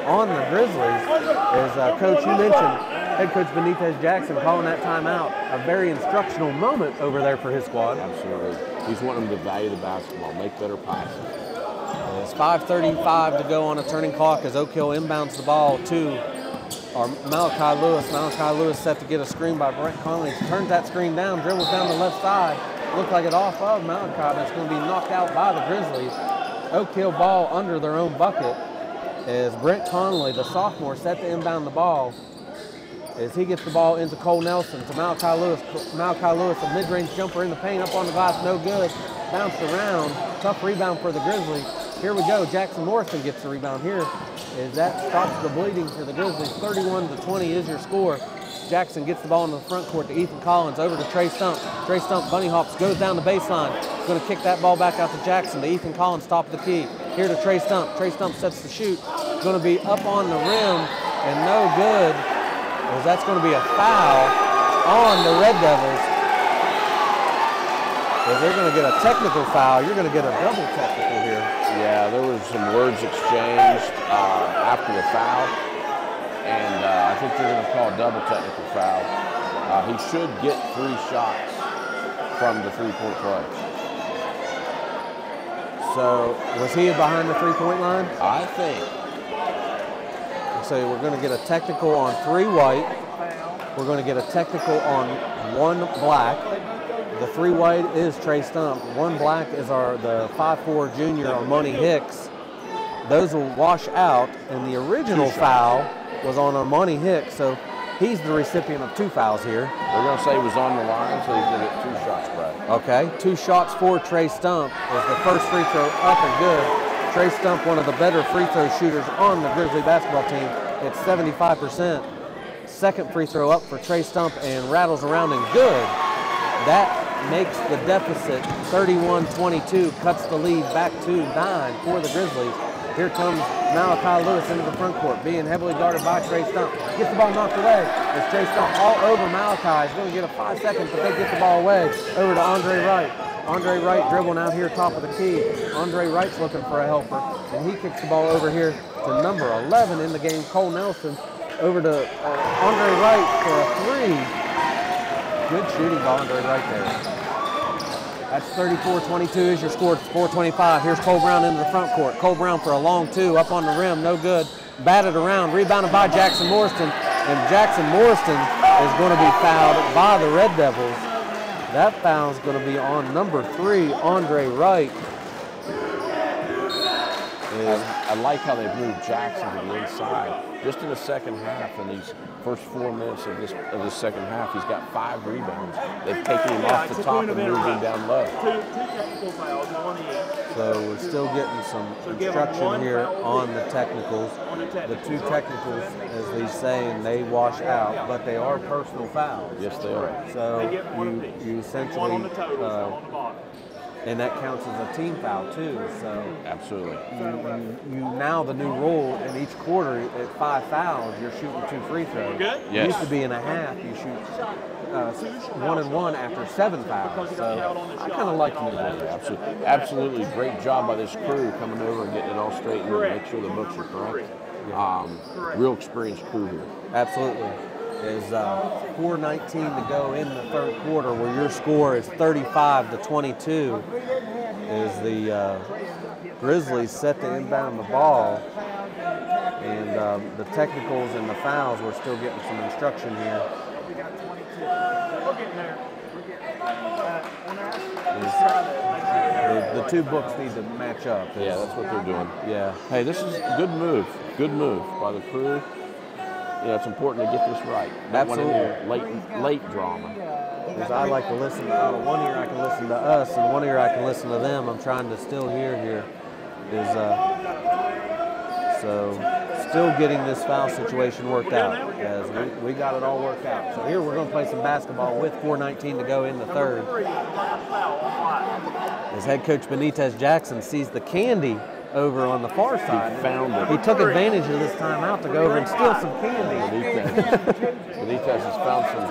on the Grizzlies. As Coach, you mentioned, head coach Benitez Jackson calling that timeout. A very instructional moment over there for his squad. Absolutely. He's wanting them to value the basketball, make better passes. It's 5:35 to go on a turning clock as Oak Hill inbounds the ball to Malachi Lewis. Malachi Lewis set to get a screen by Brent Conley. Turns that screen down, dribbles down the left side. Looked like it off of Malachi, but it's going to be knocked out by the Grizzlies. Oak Hill ball under their own bucket as Brent Conley, the sophomore, set to inbound the ball. As he gets the ball into Cole Nelson to Malachi Lewis. Malachi Lewis, a mid-range jumper in the paint, up on the glass, no good. Bounced around, tough rebound for the Grizzlies. Here we go, Jackson Morrison gets the rebound here. As that stops the bleeding for the Grizzlies. 31-20 is your score. Jackson gets the ball in the front court to Ethan Collins, over to Trey Stump. Trey Stump bunny hops, goes down the baseline. Going to kick that ball back out to Jackson, to Ethan Collins, top of the key. Here to Trey Stump. Trey Stump sets the shoot. Going to be up on the rim and no good, because that's going to be a foul on the Red Devils. If they're going to get a technical foul, you're going to get a double technical here. Yeah, there was some words exchanged after the foul, and I think they're going to call a double technical foul. He should get 3 shots from the three-point play. So, was he behind the three-point line? I think. So we're going to get a technical on 3 white. We're going to get a technical on 1 black. The 3 white is Trey Stump. 1 black is the 5'4" junior, Armani Hicks. Those will wash out, and the original foul was on Armani Hicks, so he's the recipient of 2 fouls here. They're going to say he was on the line, so he's going to get 2 shots back. Okay, 2 shots for Trey Stump. Is the first free throw up and good. Trey Stump, one of the better free throw shooters on the Grizzly basketball team. It's 75%. Second free throw up for Trey Stump and rattles around and good. That makes the deficit 31-22, cuts the lead back to 9 for the Grizzlies. Here comes Malachi Lewis into the front court, being heavily guarded by Trey Stump. Gets the ball knocked away. As Trey Stump all over Malachi. He's going to get a 5 seconds, but they get the ball away. Over to Andre Wright. Andre Wright dribbling out here top of the key. Andre Wright's looking for a helper, and he kicks the ball over here to number 11 in the game, Cole Nelson. Over to Andre Wright for a 3. Good shooting by Andre Wright there. That's 34-22 is your score. 4:25. Here's Cole Brown into the front court. Cole Brown for a long 2 up on the rim, no good. Batted around, rebounded by Jackson Morriston, and Jackson Morriston is going to be fouled by the Red Devils. That foul is going to be on number 3, Andre Wright. I like how they've moved Jackson to the inside. Just in the second half, in these first 4 minutes of this second half, he's got 5 rebounds. They've taken him off the top and moved him down low. So we're still getting some instruction here on the technicals. The 2 technicals, as they say, and they wash out, but they are personal fouls. Yes, they are. So you essentially, and that counts as a team foul too. So absolutely. You now the new rule in each quarter at 5 fouls, you're shooting 2 free throws. Yes. It used to be in a half, you shoot 1 and 1 after 7 fouls. So I kind of like the new rule. Absolutely, great job by this crew coming over and getting it all straightened and make sure the books are correct. Real experienced crew here. Absolutely. There's 4:19 to go in the third quarter, where your score is 35-22. Is the Grizzlies set to inbound the ball, and the technicals and the fouls, we're still getting some instruction here. The 2 books need to match up. Yeah, that's what they're doing. Yeah. Hey, this is a good move. Good move by the crew. It's important to get this right. Absolutely. Late drama. Because I like to listen, out of one ear I can listen to us, and one ear I can listen to them. I'm trying to still hear here. So still getting this foul situation worked out, as we got it all worked out. So here we're going to play some basketball with 4:19 to go in the third. As head coach Benitez Jackson sees the candy over on the far side. He found it. He took advantage of this timeout to go over and steal some candy. Benitez has found some.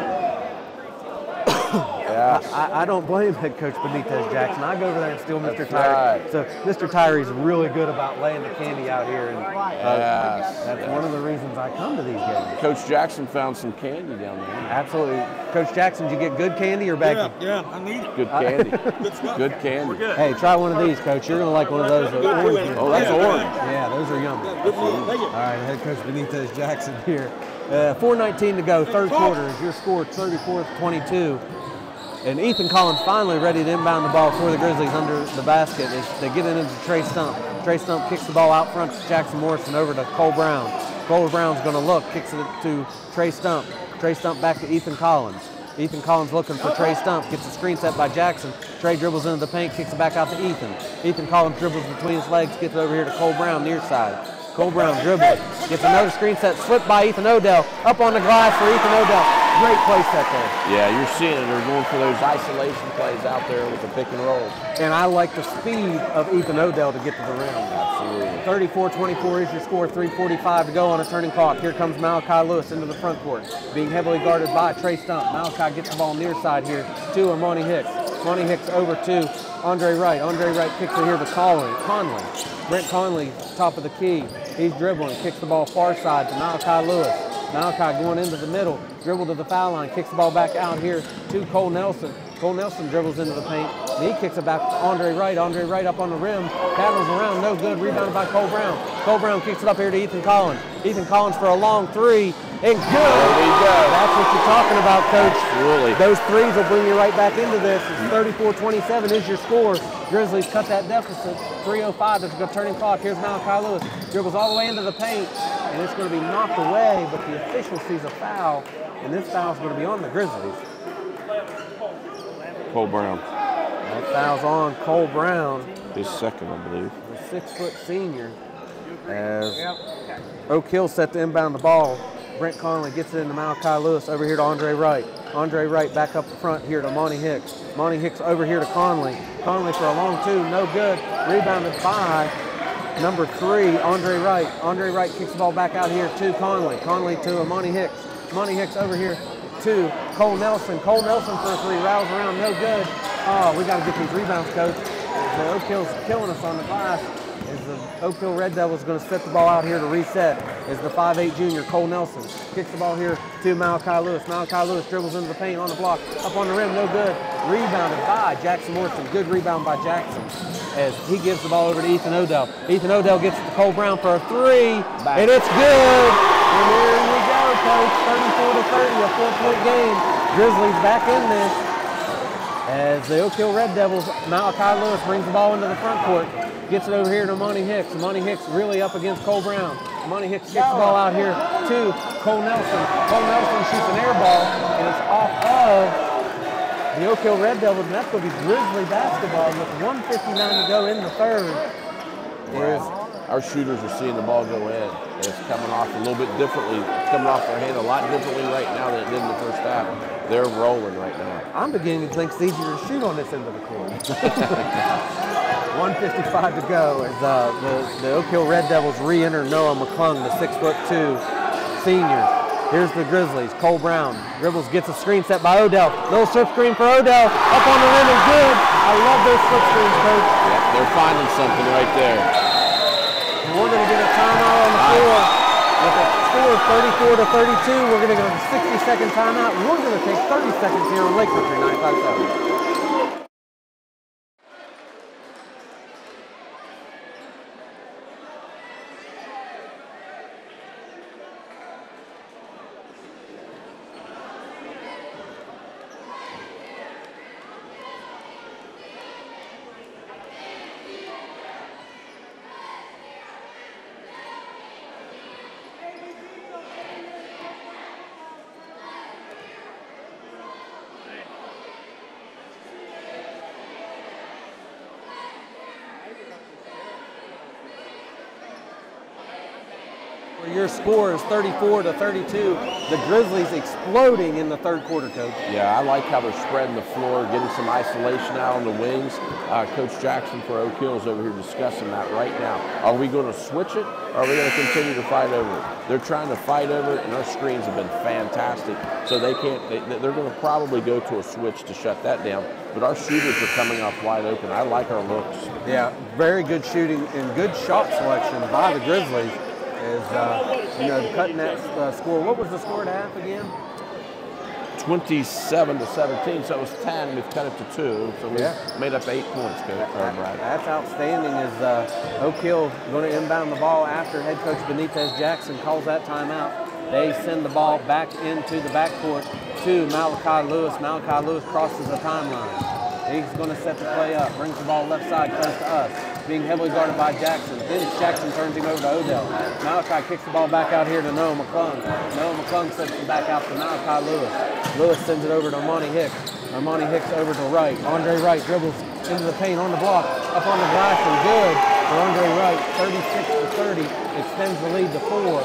I don't blame head coach Benitez Jackson. I go over there and steal Mr. Tyree. Right. So Mr. Tyree's really good about laying the candy out here, and that's one of the reasons I come to these games. Coach Jackson found some candy down there. Absolutely. Coach Jackson, did you get good candy or bad candy? Yeah, I need it. Good candy. Good candy. Hey, try one of these, Coach. You're going to like one of those. Oh, that's orange. Yeah, those are yummy. All right, head coach Benitez Jackson here. 4:19 to go, third quarter. Is your score 34-22. And Ethan Collins finally ready to inbound the ball for the Grizzlies under the basket. They get it into Trey Stump. Trey Stump kicks the ball out front to Jackson Morrison over to Cole Brown. Cole Brown's going to look, kicks it to Trey Stump. Trey Stump back to Ethan Collins. Ethan Collins looking for Trey Stump, gets a screen set by Jackson. Trey dribbles into the paint, kicks it back out to Ethan. Ethan Collins dribbles between his legs, gets it over here to Cole Brown near side. Cole Brown dribbling. Gets another screen set, slipped by Ethan Odell. Up on the glass for Ethan Odell. Great play set there. Yeah, you're seeing it. They're going for those isolation plays out there with the pick and rolls. And I like the speed of Ethan Odell to get to the rim. Absolutely. 34-24 is your score, 3:45 to go on a turning clock. Here comes Malachi Lewis into the front court, being heavily guarded by Trey Stump. Malachi gets the ball near side here to Monty Hicks. Monty Hicks over to Andre Wright. Andre Wright kicks it here to Conley. Brent Conley, top of the key. He's dribbling, kicks the ball far side to Malachi Lewis. Malachi going into the middle, dribble to the foul line, kicks the ball back out here to Cole Nelson. Cole Nelson dribbles into the paint, and he kicks it back to Andre Wright. Andre Wright up on the rim, paddles around, no good, rebounded by Cole Brown. Cole Brown kicks it up here to Ethan Collins. Ethan Collins for a long three, and good! There we go. That's what you're talking about, Coach. Absolutely. Those threes will bring you right back into this. It's 34-27 is your score. Grizzlies cut that deficit. 3:05 is the turning clock. Here's Malachi Lewis. Dribbles all the way into the paint, and it's going to be knocked away, but the official sees a foul, and this foul is going to be on the Grizzlies. Cole Brown. That foul's on Cole Brown, His second, I believe. the 6-foot senior. As Oak Hill set to inbound the ball, Brent Conley gets it into Malachi Lewis over here to Andre Wright. Andre Wright back up front here to Monty Hicks. Monty Hicks over here to Conley. Conley for a long two, no good. Rebounded by number 3, Andre Wright. Andre Wright kicks the ball back out here to Conley. Conley to Monty Hicks. Monty Hicks over here to Cole Nelson. Cole Nelson for a 3, rattles around, no good. Oh, we got to get these rebounds, Coach. The Oak Hill's killing us on the glass. As the Oak Hill Red Devils going to set the ball out here to reset. Is the 5'8" junior Cole Nelson kicks the ball here to Malachi Lewis. Malachi Lewis dribbles into the paint on the block, up on the rim, no good. Rebounded by Jackson Morrison. Good rebound by Jackson as he gives the ball over to Ethan Odell. Ethan Odell gets it to Cole Brown for a 3, and it's good. And there you go, Coach. 34-30, a 4-point game. Grizzlies back in this. As the Oak Hill Red Devils, Malachi Lewis brings the ball into the front court, gets it over here to Monty Hicks. Monty Hicks really up against Cole Brown. Monty Hicks gets the ball out here to Cole Nelson. Cole Nelson shoots an air ball, and it's off of the Oak Hill Red Devils, and that's going to be Grizzly basketball with 1:59 to go in the third. Our shooters are seeing the ball go in, and it's coming off a little bit differently. It's coming off their hand a lot differently right now than it did in the first half. They're rolling right now. I'm beginning to think it's easier to shoot on this end of the court. 1:55 to go as the Oak Hill Red Devils re-enter Noah McClung, the 6'2" senior. Here's the Grizzlies. Cole Brown dribbles, gets a screen set by Odell. Little surf screen for Odell. Up on the rim and good. I love those slip screens, Coach. Yeah, they're finding something right there. And we're going to get a timeout on the floor. With a score of 34-32, we're going to go to 60-second timeout. We're going to take 30 seconds here on Lake Country 95.7. Your score is 34-32. The Grizzlies exploding in the third quarter, Coach. Yeah, I like how they're spreading the floor, getting some isolation out on the wings. Coach Jackson for Oak Hill is over here discussing that right now. Are we going to switch it, or are we going to continue to fight over it? They're trying to fight over it, and our screens have been fantastic. So they can't. They're going to probably go to a switch to shut that down. But our shooters are coming off wide open. I like our looks. Yeah, very good shooting and good shot selection by the Grizzlies. Is cutting that score. What was the score at half again? 27-17, so it was 10. We've cut it to 2, so we made up 8 points, Brad. That's outstanding. Is Oak Hill going to inbound the ball after head coach Benitez Jackson calls that timeout? They send the ball back into the backcourt to Malachi Lewis. Malachi Lewis crosses the timeline. He's going to set the play up, brings the ball left side, close to us, being heavily guarded by Jackson. Then Jackson turns him over to Odell. Malachi kicks the ball back out here to Noah McClung. Noah McClung sets it back out to Malachi Lewis. Lewis sends it over to Monty Hicks. Monty Hicks over to Wright. Andre Wright dribbles into the paint on the block, up on the glass and good. for Andre Wright, 36-30, extends the lead to 4.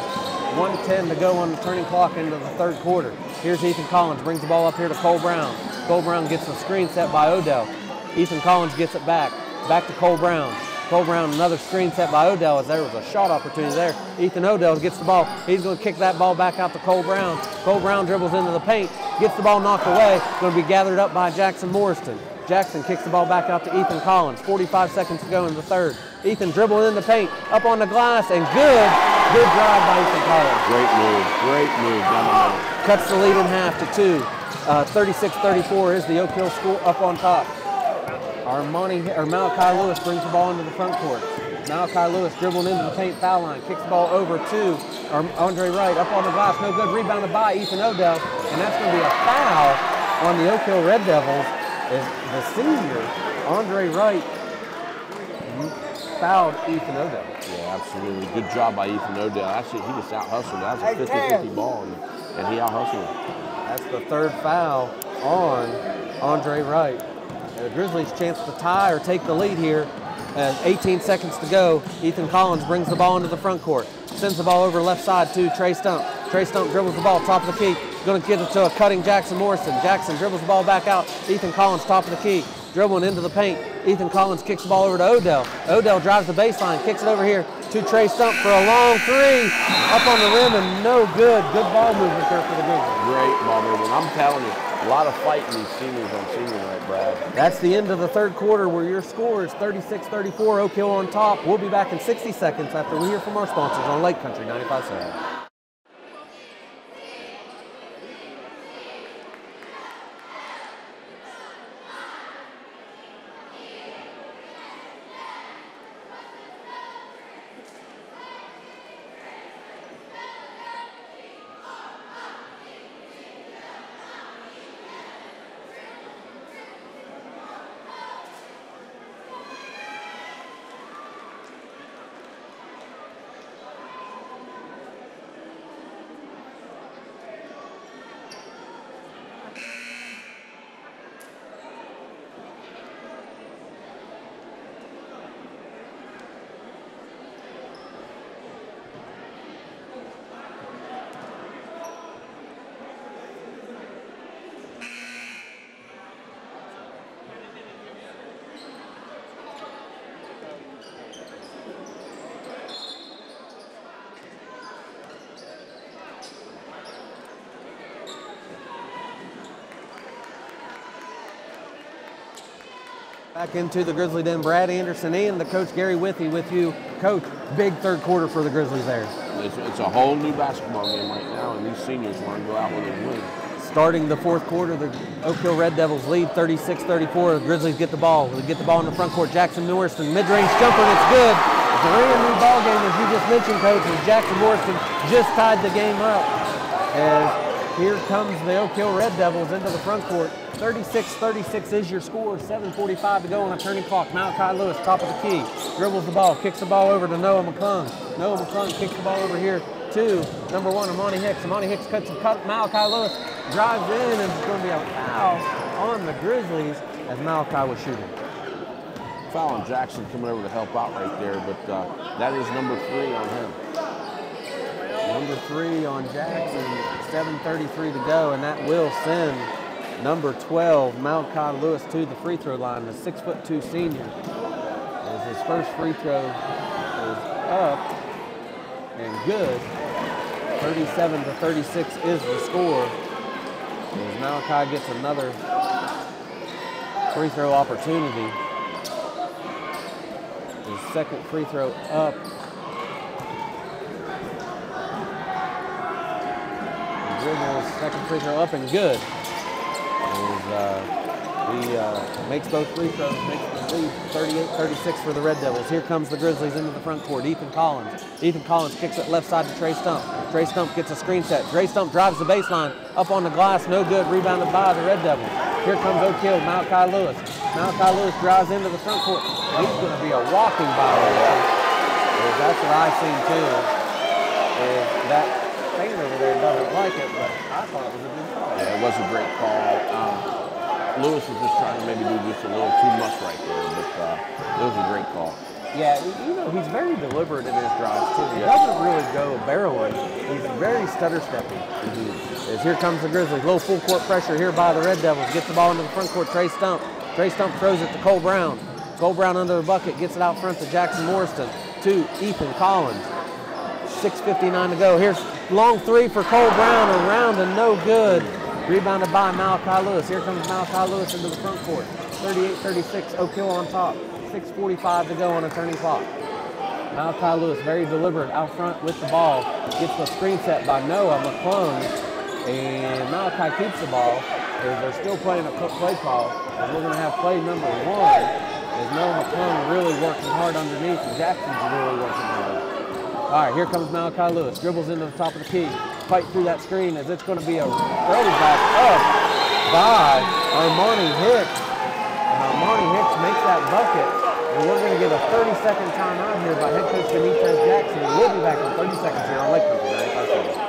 1:10 to go on the turning clock into the third quarter. Here's Ethan Collins, brings the ball up here to Cole Brown. Cole Brown gets the screen set by Odell. Ethan Collins gets it back to Cole Brown. Cole Brown, another screen set by Odell as there was a shot opportunity there. Ethan Odell gets the ball. He's going to kick that ball back out to Cole Brown. Cole Brown dribbles into the paint, gets the ball knocked away, going to be gathered up by Jackson Morriston. Jackson kicks the ball back out to Ethan Collins. 45 seconds to go in the third. Ethan dribbling in the paint, up on the glass, and good drive by Ethan Collins. Great move down the middle. Cuts the lead in half to 2. 36-34 is the Oak Hill school up on top. Malachi Lewis brings the ball into the front court. Malachi Lewis dribbling into the paint foul line, kicks the ball over to Andre Wright, up on the glass, no good, rebounded by Ethan Odell, and that's going to be a foul on the Oak Hill Red Devils. Is the senior, Andre Wright, fouled Ethan Odell. Yeah, absolutely. Good job by Ethan Odell. Actually, he just out-hustled. That was a 50-50 ball, and he out-hustled him. That's the third foul on Andre Wright. The Grizzlies' chance to tie or take the lead here. 18 seconds to go. Ethan Collins brings the ball into the front court. Sends the ball over left side to Trey Stump. Trey Stump dribbles the ball, top of the key. Going to get it to a cutting Jackson Morrison. Jackson dribbles the ball back out. Ethan Collins, top of the key. Dribbling into the paint. Ethan Collins kicks the ball over to Odell. Odell drives the baseline, kicks it over here to Trey Stump for a long three. Up on the rim and no good. Good ball movement there for the Grizzlies. Great ball movement. I'm telling you, a lot of fighting these seniors on senior night, Brad. That's the end of the third quarter where your score is 36-34, Oak Hill on top. We'll be back in 60 seconds after we hear from our sponsors on Lake Country 95.7. Back into the Grizzly Den, Brad Anderson and the coach Gary Withy with you. Coach, big third quarter for the Grizzlies there. It's a whole new basketball game right now, and these seniors want to go out with a win. Starting the fourth quarter, the Oak Hill Red Devils lead 36-34. The Grizzlies get the ball. They get the ball in the front court. Jackson Morrison, mid-range jumper, and it's good. It's a brand new ball game, as you just mentioned, Coach, as Jackson Morrison just tied the game up. As here comes the Oak Hill Red Devils into the front court. 36-36 is your score. 7:45 to go on a turning clock. Malachi Lewis, top of the key, dribbles the ball, kicks the ball over to Noah McClung. Noah McClung kicks the ball over here to number 1, Amani Hicks. Amani Hicks cuts and cut. Malachi Lewis drives in, and it's going to be a foul on the Grizzlies as Malachi was shooting. Foul on Jackson coming over to help out right there, but that is number 3 on him. Number 3 on Jackson. 7:33 to go, and that will send number 12, Malachi Lewis, to the free throw line, the 6'2" senior. As his first free throw is up and good. 37-36 is the score. As Malachi gets another free throw opportunity. His second free throw up. Dribbles, second free throw up and good. He makes both free throws, makes the lead 38-36 for the Red Devils. Here comes the Grizzlies into the front court. Ethan Collins. Ethan Collins kicks it left side to Trey Stump. Trey Stump gets a screen set. Trey Stump drives the baseline, up on the glass, no good, rebounded by the Red Devils. Here comes Oak Hill, Malachi Lewis. Malachi Lewis drives into the front court. He's going to be a walking violation. That's what I've seen too. That fan over there doesn't like it, but I thought it was a good call. Yeah, it was a great call. Lewis was just trying to maybe do just a little too much right there, but it was a great call. Yeah, you know, he's very deliberate in his drives, too. He doesn't really go barreling. He's very stutter-stepping. As here comes the Grizzlies. Low full court pressure here by the Red Devils. Gets the ball into the front court. Trey Stump. Trey Stump throws it to Cole Brown. Cole Brown under the bucket. Gets it out front to Jackson Morriston. To Ethan Collins. 6:59 to go. Here's long three for Cole Brown. Around and no good. Rebounded by Malachi Lewis. Here comes Malachi Lewis into the front court. 38-36. Oak Hill on top. 6:45 to go on a turning clock. Malachi Lewis, very deliberate out front with the ball. Gets the screen set by Noah McClung. And Malachi keeps the ball. They're still playing a play call. And we're going to have play number 1. As Noah McClung really working hard underneath. And Jackson's really working hard. All right, here comes Malachi Lewis. Dribbles into the top of the key. Fight through that screen as it's going to be a throwback up by Armani Hicks. And Armani Hicks makes that bucket. And we're going to get a 30-second timeout here by head coach Benitez Jackson. We'll be back in 30 seconds here on Lake Country 95.7.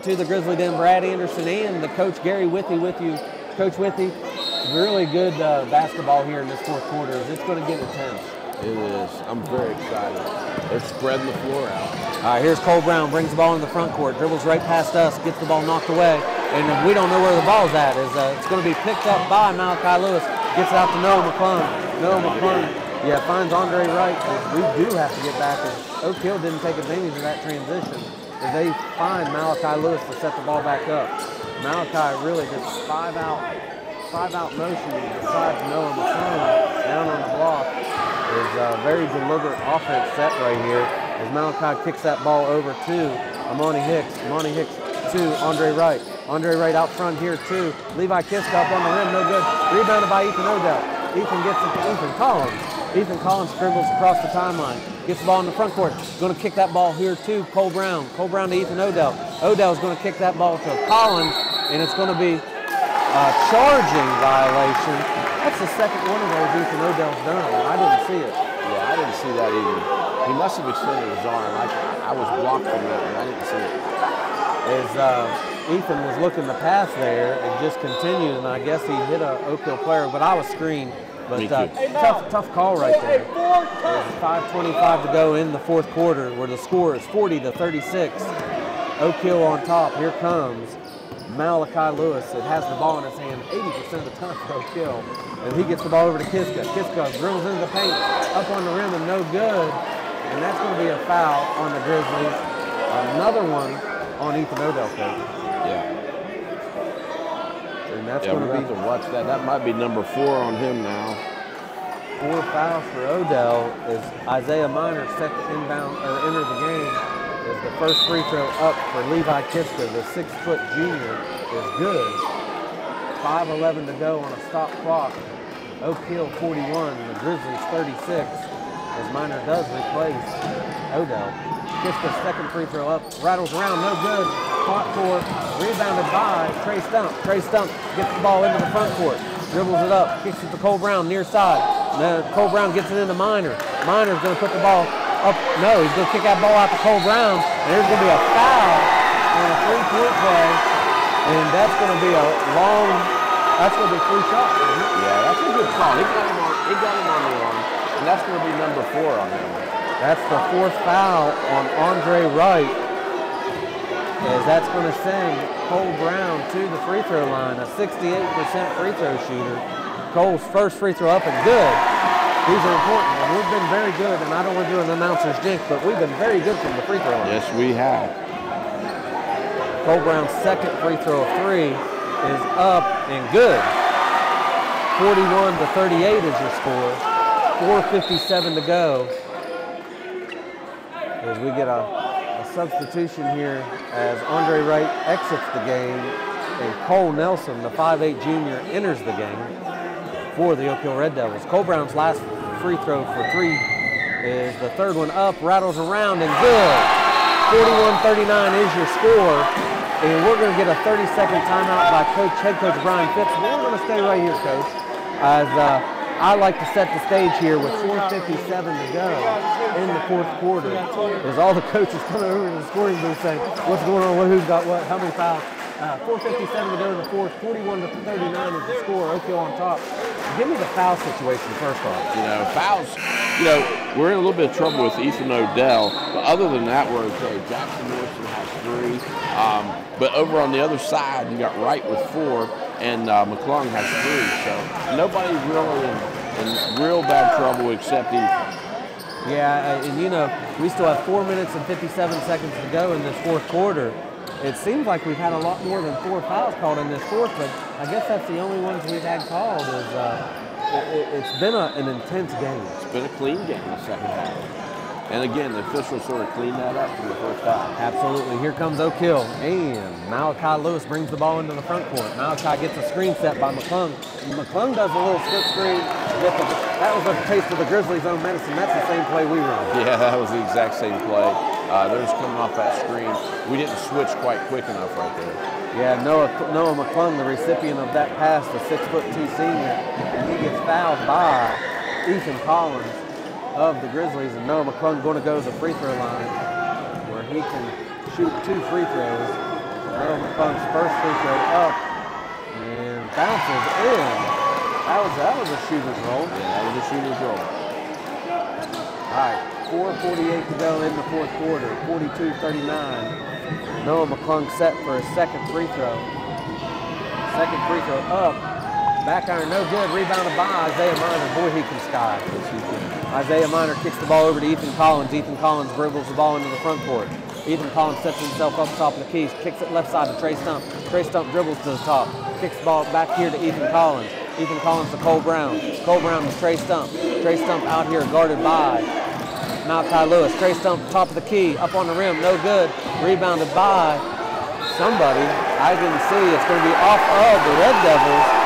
To the Grizzly Den, Brad Anderson and the coach Gary Withy with you. Coach Withy, really good basketball here in this fourth quarter. It's going to get intense. It is. I'm very excited. They're spreading the floor out. All right, here's Cole Brown, brings the ball in the front court, dribbles right past us, gets the ball knocked away, and we don't know where the ball's at. It's going to be picked up by Malachi Lewis, gets it out to Noah McClung. Noah McClung, finds Andre Wright. We do have to get back. Oak Hill didn't take advantage of that transition. They find Malachi Lewis to set the ball back up. Malachi really just five out motion besides Noah McClung down on the block. Is a very deliberate offense set right here as Malachi kicks that ball over to Amani Hicks. Amani Hicks to Andre Wright. Andre Wright out front here too. Levi Kiska up on the rim, no good. Rebounded by Ethan Odell. Ethan gets it to Ethan Collins. Ethan Collins dribbles across the timeline. Gets the ball in the front court. Going to kick that ball here to Cole Brown. Cole Brown to Ethan Odell. Odell's going to kick that ball to Collins, and it's going to be a charging violation. That's the second one of those Ethan Odell's done. I didn't see it. Yeah, I didn't see that either. He must have extended his arm. I was blocked from that, and I didn't see it. As Ethan was looking to pass there and just continued, and I guess he hit a Oak Hill player, but I was screened. But tough call right there. There's 5:25 to go in the fourth quarter where the score is 40-36. Oak Hill on top. Here comes Malachi Lewis. It has the ball in his hand 80% of the time for Oak Hill. And he gets the ball over to Kiska. Kiska drills into the paint, up on the rim and no good. And that's going to be a foul on the Grizzlies. Another one on Ethan Odell, coach. Yeah. And that's Yeah, going we're going to have to watch that. That might be number 4 on him now. 4 fouls for Odell as Isaiah Minor set to enter the game. As the first free throw up for Levi Kiska, the 6-foot junior, is good. 5:11 to go on a stop clock. Oak Hill 41, the Grizzlies 36. As Minor does replace Odell. Kiska's second free throw up, rattles around, no good. Fought for, rebounded by Trey Stump. Trey Stump gets the ball into the front court, dribbles it up, kicks it to Cole Brown near side. Cole Brown gets it into Minor. Minor's going to put the ball up. No, he's going to kick that ball out to Cole Brown. And there's going to be a foul on a 3-point play. And that's going to be a long, that's going to be 3 shots, isn't it? Yeah, that's a good call. He got him on the arm. And that's going to be number 4 on him. That's the 4th foul on Andre Wright. As that's going to send Cole Brown to the free throw line, a 68% free throw shooter. Cole's first free throw up and good. These are important, and we've been very good, and I don't want to do an announcer's jinx, but we've been very good from the free throw line. Yes, we have. Cole Brown's second free throw of 3 is up and good. 41-38 is your score. 4:57 to go. As we get a a substitution here as Andre Wright exits the game and Cole Nelson, the 5'8 junior, enters the game for the Oak Hill Red Devils. Cole Brown's last free throw for 3 is the third one up, rattles around and good. 41-39 is your score. And we're going to get a 30-second timeout by head coach Brian Phipps. But we're going to stay right here, Coach, as I like to set the stage here with 4:57 to go in the fourth quarter. As all the coaches come over to the scoring booth saying, what's going on, who's got what, how many fouls? 4:57 to go in the fourth, 41-39 is the score, Oak Hill on top. Give me the foul situation first off. You know, fouls, you know, we're in a little bit of trouble with Ethan Odell, but other than that, we're okay. Jackson Morrison has 3. But over on the other side, you got Wright with 4, and McClung has 3. So nobody's really in real bad trouble except Ethan. Yeah, and you know, we still have 4 minutes and 57 seconds to go in this fourth quarter. It seems like we've had a lot more than 4 fouls called in this fourth, but I guess that's the only ones we've had called. It's been an intense game. It's been a clean game in the second half. And again, the officials sort of cleaned that up from the first half. Absolutely. Here comes Oak Hill, and Malachi Lewis brings the ball into the front court. Malachi gets a screen set by McClung. McClung does a little slip screen. That was a taste of the Grizzlies' own medicine. That's the same play we run. Yeah, that was the exact same play. They're just coming off that screen. We didn't switch quite quick enough right there. Yeah, Noah McClung, the recipient of that pass, the 6'2" senior, and he gets fouled by Ethan Collins of the Grizzlies, and Noah McClung going to go to the free throw line where he can shoot 2 free throws. Noah McClung's first free throw up and bounces in. That was a shooter's roll. Yeah, that was a shooter's roll. All right, 4:48 to go in the fourth quarter, 42-39. Noah McClung set for his second free throw. Second free throw up. Back iron, no good. Rebounded by Isaiah Minor. Boy, he can sky. Isaiah Minor kicks the ball over to Ethan Collins. Ethan Collins dribbles the ball into the front court. Ethan Collins sets himself up top of the key. Kicks it left side to Trey Stump. Trey Stump dribbles to the top. Kicks the ball back here to Ethan Collins. Ethan Collins to Cole Brown. Cole Brown to Trey Stump. Trey Stump out here guarded by Malachi Lewis. Trey Stump top of the key. Up on the rim. No good. Rebounded by somebody. I didn't see. It's going to be off of the Red Devils.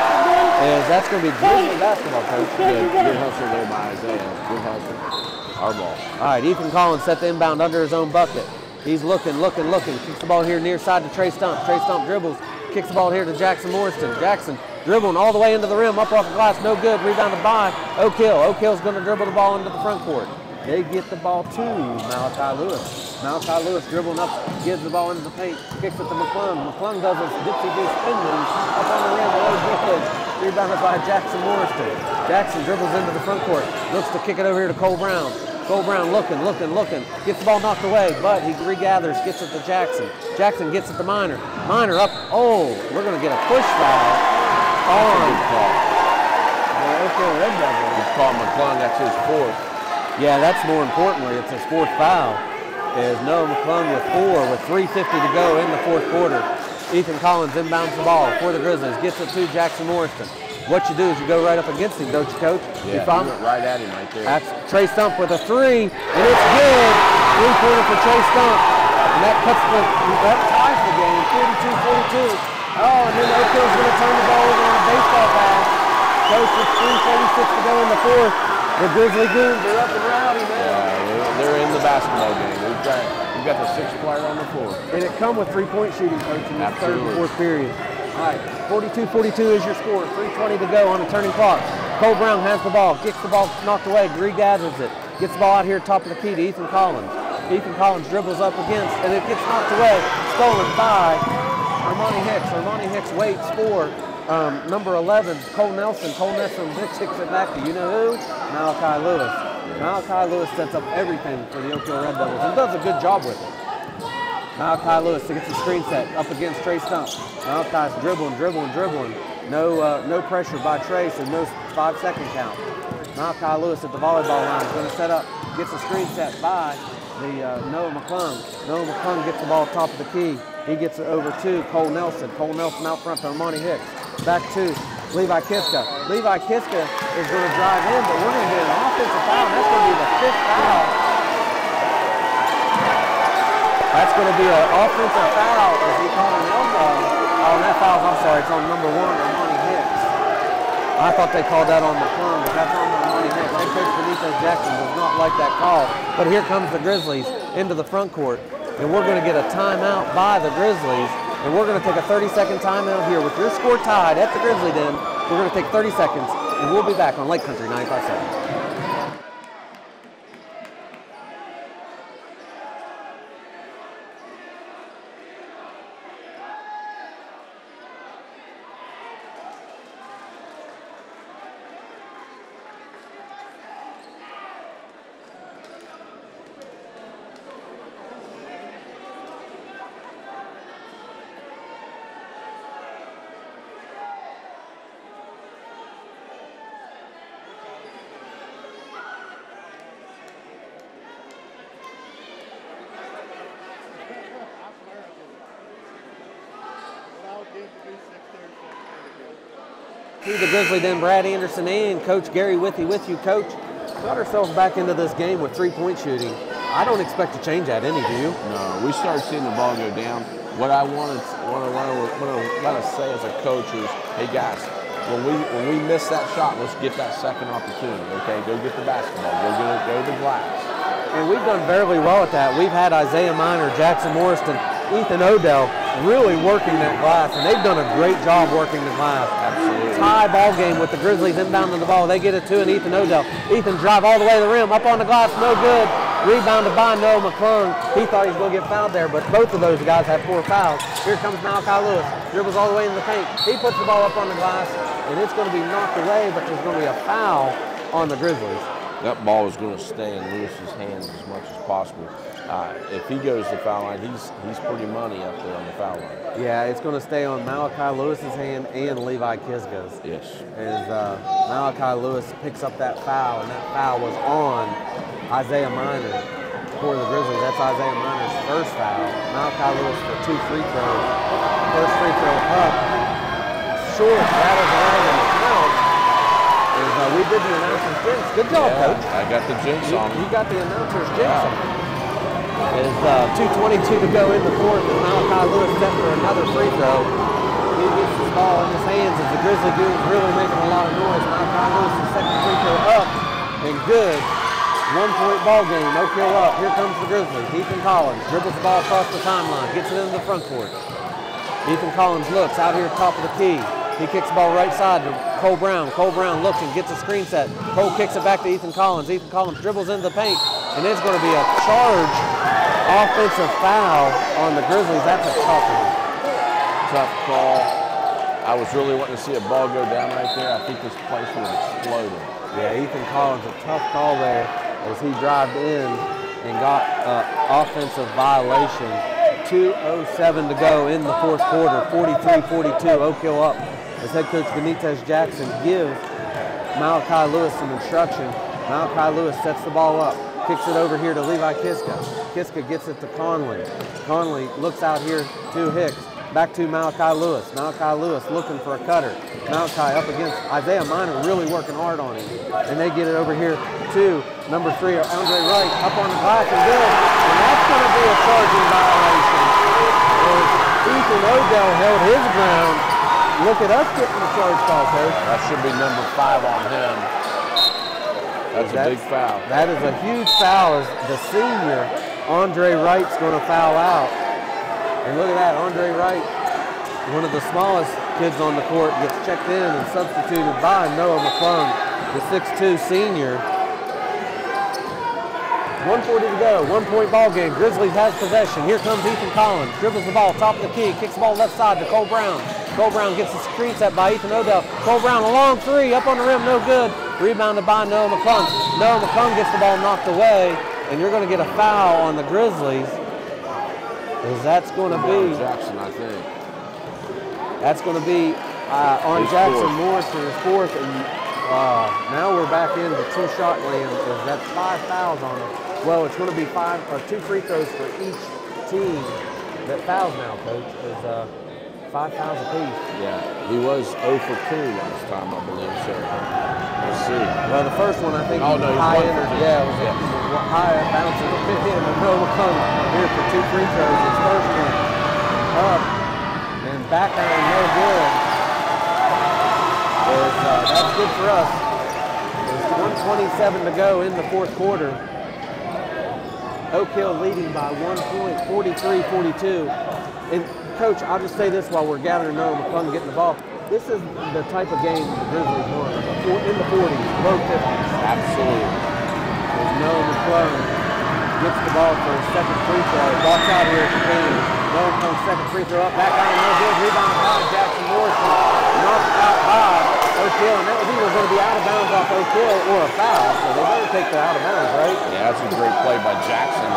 That's going to be Grizzly basketball, Coach. Good hustle there by Isaiah. Good hustle. Our ball. All right, Ethan Collins set the inbound under his own bucket. He's looking. Kicks the ball here near side to Trey Stump. Trey Stump dribbles. Kicks the ball here to Jackson Morrison. Jackson dribbling all the way into the rim. Up off the glass. No good. Rebounded by Oak Hill. Oak Hill's going to dribble the ball into the front court. They get the ball to Malachi Lewis. Malachi Lewis dribbling up, gives the ball into the paint, kicks it to McClung. McClung does a dipsy-do spin move up on the rim, no good. Rebounded by Jackson Morrison. Jackson dribbles into the front court, looks to kick it over here to Cole Brown. Cole Brown looking, gets the ball knocked away, but he regathers, gets it to Jackson. Jackson gets it to Minor. Minor up, we're going to get a push foul on the Oak Hill Red Devils. He's called McClung, that's his 4th. Yeah, that's more importantly, it's his 4th foul. Is Noah McClung with 4 with 3:50 to go in the fourth quarter. Ethan Collins inbounds the ball for the Grizzlies, gets it to Jackson Morrison. What you do is you go right up against him, don't you, Coach? Yeah, he went right at him right there. That's Trey Stump with a 3, and it's good. 3-pointer for Trey Stump, and that ties the game, 42-42. And then Oak Hill's going to turn the ball over on a baseball pass. Coach with 3:36 to go in the fourth. The Grizzly Goons are up and rowdy, man. Yeah, they're in the basketball game. We've got the 6th player on the floor. And it come with 3-point shooting, Coach, in the third and fourth period. All right, 42-42 is your score. 3:20 to go on the turning clock. Cole Brown has the ball, gets the ball knocked away, regathers it, gets the ball out here top of the key to Ethan Collins. Ethan Collins dribbles up against, and it gets knocked away, stolen by Armani Hicks. Armani Hicks waits for number 11, Cole Nelson. Cole Nelson kicks it back to you know who? Malachi Lewis. Malachi Lewis sets up everything for the Oak Hill Red Devils and does a good job with it. Malachi Lewis gets the screen set up against Trey Stump. Malachi's dribbling. No pressure by Trey, so no 5-second count. Malachi Lewis at the volleyball line is going to set up, gets a screen set by the Noah McClung. Noah McClung gets the ball top of the key. He gets it over to Cole Nelson. Cole Nelson out front to Armani Hicks. Back to Levi Kiska. Levi Kiska is going to drive in, but we're going to get an offensive foul. That's going to be the 5th foul That's going to be an offensive foul. Is he calling an elbow? Oh, and that foul's, I'm sorry, it's on number 1, Armani Hicks. I thought they called that on McClung, but that's on Armani Hicks. Head coach Benitez Jackson does not like that call. But here comes the Grizzlies into the front court, and we're going to get a timeout by the Grizzlies, and we're going to take a 30-second timeout here. With your score tied at the Grizzly Den, we're going to take 30 seconds, and we'll be back on Lake Country 95.7. The Grizzly Den, Brad Anderson and Coach Gary Withy with you. Coach, got ourselves back into this game with 3-point shooting. I don't expect to change that any, do you? No, we started seeing the ball go down. What I want to say as a coach is, hey guys, when we miss that shot, let's get that second opportunity. Okay, go get the basketball, go to the glass. And we've done very well at that. We've had Isaiah Minor, Jackson Morriston, Ethan Odell really working that glass, and they've done a great job working the glass. Absolutely. Tie ball game with the Grizzlies inbounding the ball. They get it to an Ethan Odell. Ethan drive all the way to the rim, up on the glass, no good. Rebounded by Noah McClung. He thought he was going to get fouled there, but both of those guys had 4 fouls. Here comes Malachi Lewis. Dribbles all the way in the paint. He puts the ball up on the glass, and it's going to be knocked away, but there's going to be a foul on the Grizzlies. That ball is going to stay in Lewis's hands as much as possible. If he goes to the foul line, he's pretty money up there on the foul line. Yeah, it's going to stay on Malachi Lewis's hand and Levi Kisga's. Yes. As Malachi Lewis picks up that foul, and that foul was on Isaiah Minor for the Grizzlies. That's Isaiah Minor's first foul. Malachi Lewis for 2 free throws. First free throw up. Short, rattles around in the count. We did the announcer's jinx. Good job, Coach. I got the jinx on him. You got the announcer's jinx on him. There's 2:22 to go in the fourth, and Malachi Lewis set for another free throw. He gets the ball in his hands as the Grizzly Goons really making a lot of noise. Malachi Lewis' second free throw up and good. 1-point ball game. Oak Hill up. Here comes the Grizzlies. Ethan Collins dribbles the ball across the timeline, gets it into the front court. Ethan Collins looks out here top of the key. He kicks the ball right side to Cole Brown. Cole Brown looks and gets a screen set. Cole kicks it back to Ethan Collins. Ethan Collins dribbles into the paint, and there's going to be a charge offensive foul on the Grizzlies. That's a tough one. Tough call. I was really wanting to see a ball go down right there. I think this place would have exploded. Yeah, Ethan Collins, a tough call there as he drived in and got offensive violation. 2:07 to go in the fourth quarter. 43-42, Oak Hill up. As head coach Benitez Jackson gives Malachi Lewis some instruction. Malachi Lewis sets the ball up, kicks it over here to Levi Kiska. Kiska gets it to Conley. Conley looks out here to Hicks. Back to Malachi Lewis. Malachi Lewis looking for a cutter. Malachi up against Isaiah Minor, really working hard on him. And they get it over here to number 3, Andre Wright, up on the glass and good. And that's going to be a charging violation. As Ethan Odell held his ground. Look at us getting the charge call, Coach. That should be number 5 on him. That's a big foul. That is a huge foul as the senior, Andre Wright's going to foul out. And look at that, Andre Wright, one of the smallest kids on the court, gets checked in and substituted by Noah McClung, the 6'2 senior. 1:40 to go, 1-point ball game. Grizzlies has possession. Here comes Ethan Collins, dribbles the ball, top of the key, kicks the ball left side to Cole Brown. Cole Brown gets the screen set by Ethan Odell. Cole Brown, a long 3, up on the rim, no good. Rebounded by Noah McClung. Noah McClung gets the ball knocked away, and you're going to get a foul on the Grizzlies. Because that's going to be Jackson, I think. That's going to be on His Jackson fourth. Morrison's fourth, and now we're back into 2-shot land. That's 5 fouls on him. Well, it's going to be 2 free throws for each team that fouls now, Coach. Is 5 fouls apiece. Yeah, he was 0 for 2 last time, I believe. So let's see. Well, the first one I think Oh, no, was he's high 1 for entered. 2. Yeah, it was high bouncer to fit in. And Noah McClung here for 2 free throws. His first one up and back iron, no good. That's good for us. There's 1:27 to go in the 4th quarter. Oak Hill leading by 1 point, 43-42. And Coach, I'll just say this while we're gathering Noah McClung getting the ball. This is the type of game the Grizzlies won in the 40s, low 50s. Absolutely. As Noah McClung gets the ball for his 2nd free throw. Walks out here at the game. Noah McClung's 2nd free throw up, back out, no good. Rebound by Jackson Morrison. Knocked out by Oak Hill, and that was either going to be out of bounds off Oak Hill or a foul, so they better take the out of bounds, right? Yeah, that's a great play by Jackson.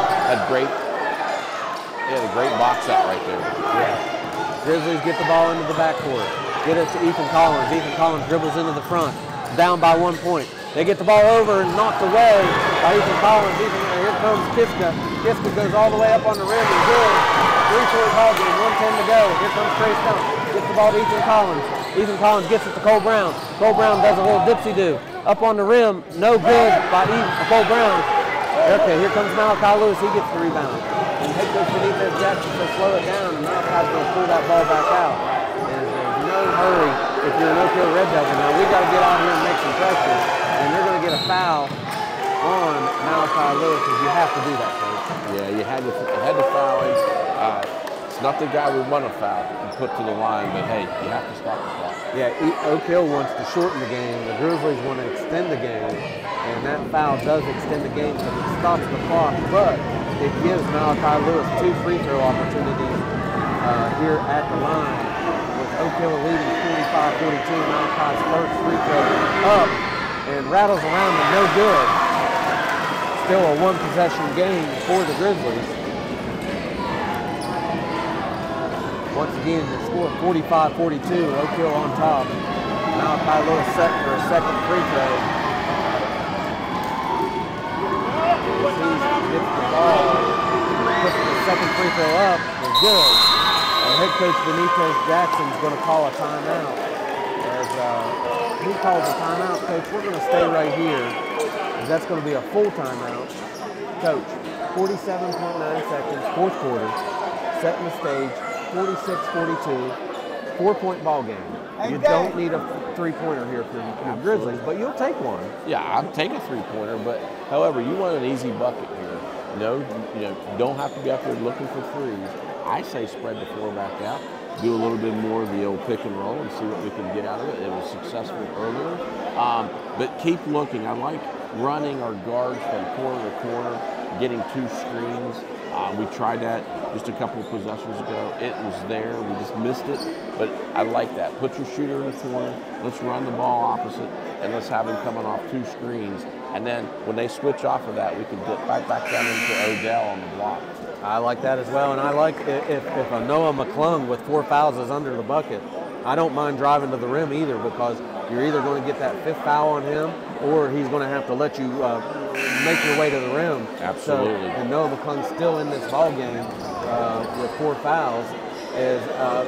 He had a great box out right there. Yeah. Grizzlies get the ball into the backcourt. Get it to Ethan Collins. Ethan Collins dribbles into the front. Down by 1 point. They get the ball over and knocked away by Ethan Collins. Here comes Kiska. Kiska goes all the way up on the rim and good. 3-point ball game, 1:10 to go. Here comes Trey Stump. Gets the ball to Ethan Collins. Ethan Collins gets it to Cole Brown. Cole Brown does a little dipsy-do. Up on the rim, no good by Cole Brown. Okay, here comes Malachi Lewis. He gets the rebound. And head coach Benitez Jackson says slow it down, and Malachi's going to pull that ball back out. And there's no hurry if you're an Oak Hill Red Devil. Now we got to get out here and make some pressure, and they're going to get a foul on Malachi Lewis, because you have to do that, Coach. Yeah, you had to foul him. It's not the guy we want to foul and put to the line, but hey, you have to stop the clock. Yeah, Oak Hill wants to shorten the game. The Grizzlies want to extend the game, and that foul does extend the game because it stops the clock, but it gives Malachi Lewis 2 free throw opportunities here at the line. With Oak Hill leading 45-42, Malachi's first free throw up and rattles around and no good. Still a 1-possession game for the Grizzlies. Once again, the score 45-42, Oak Hill on top. Malachi Lewis set for a 2nd free throw. As he gets the ball, puts the 2nd free throw up, and good. And head coach Benitez Jackson's going to call a timeout. As he calls a timeout, Coach, we're going to stay right here, because that's going to be a full timeout. Coach, 47.9 seconds, 4th quarter, setting the stage. 46-42, 4-point ball game. You don't need a 3-pointer here for the Grizzlies, but you'll take one. Yeah, I'll take a 3-pointer, but however, you want an easy bucket here. You don't have to be out there looking for threes. I say spread the floor back out, do a little bit more of the old pick and roll and see what we can get out of it. It was successful earlier, but keep looking. I like running our guards from corner to corner, getting 2 screens. We tried that just a couple of possessions ago. It was there. We just missed it. But I like that. Put your shooter in the corner. Let's run the ball opposite, and let's have him coming off 2 screens. And then when they switch off of that, we can dip right back down into Odell on the block. I like that as well. And I like if a Noah McClung with 4 fouls is under the bucket, I don't mind driving to the rim either, because you're either going to get that 5th foul on him, or he's going to have to let you make your way to the rim. Absolutely. So, and Noah McClung's still in this ball game with 4 fouls.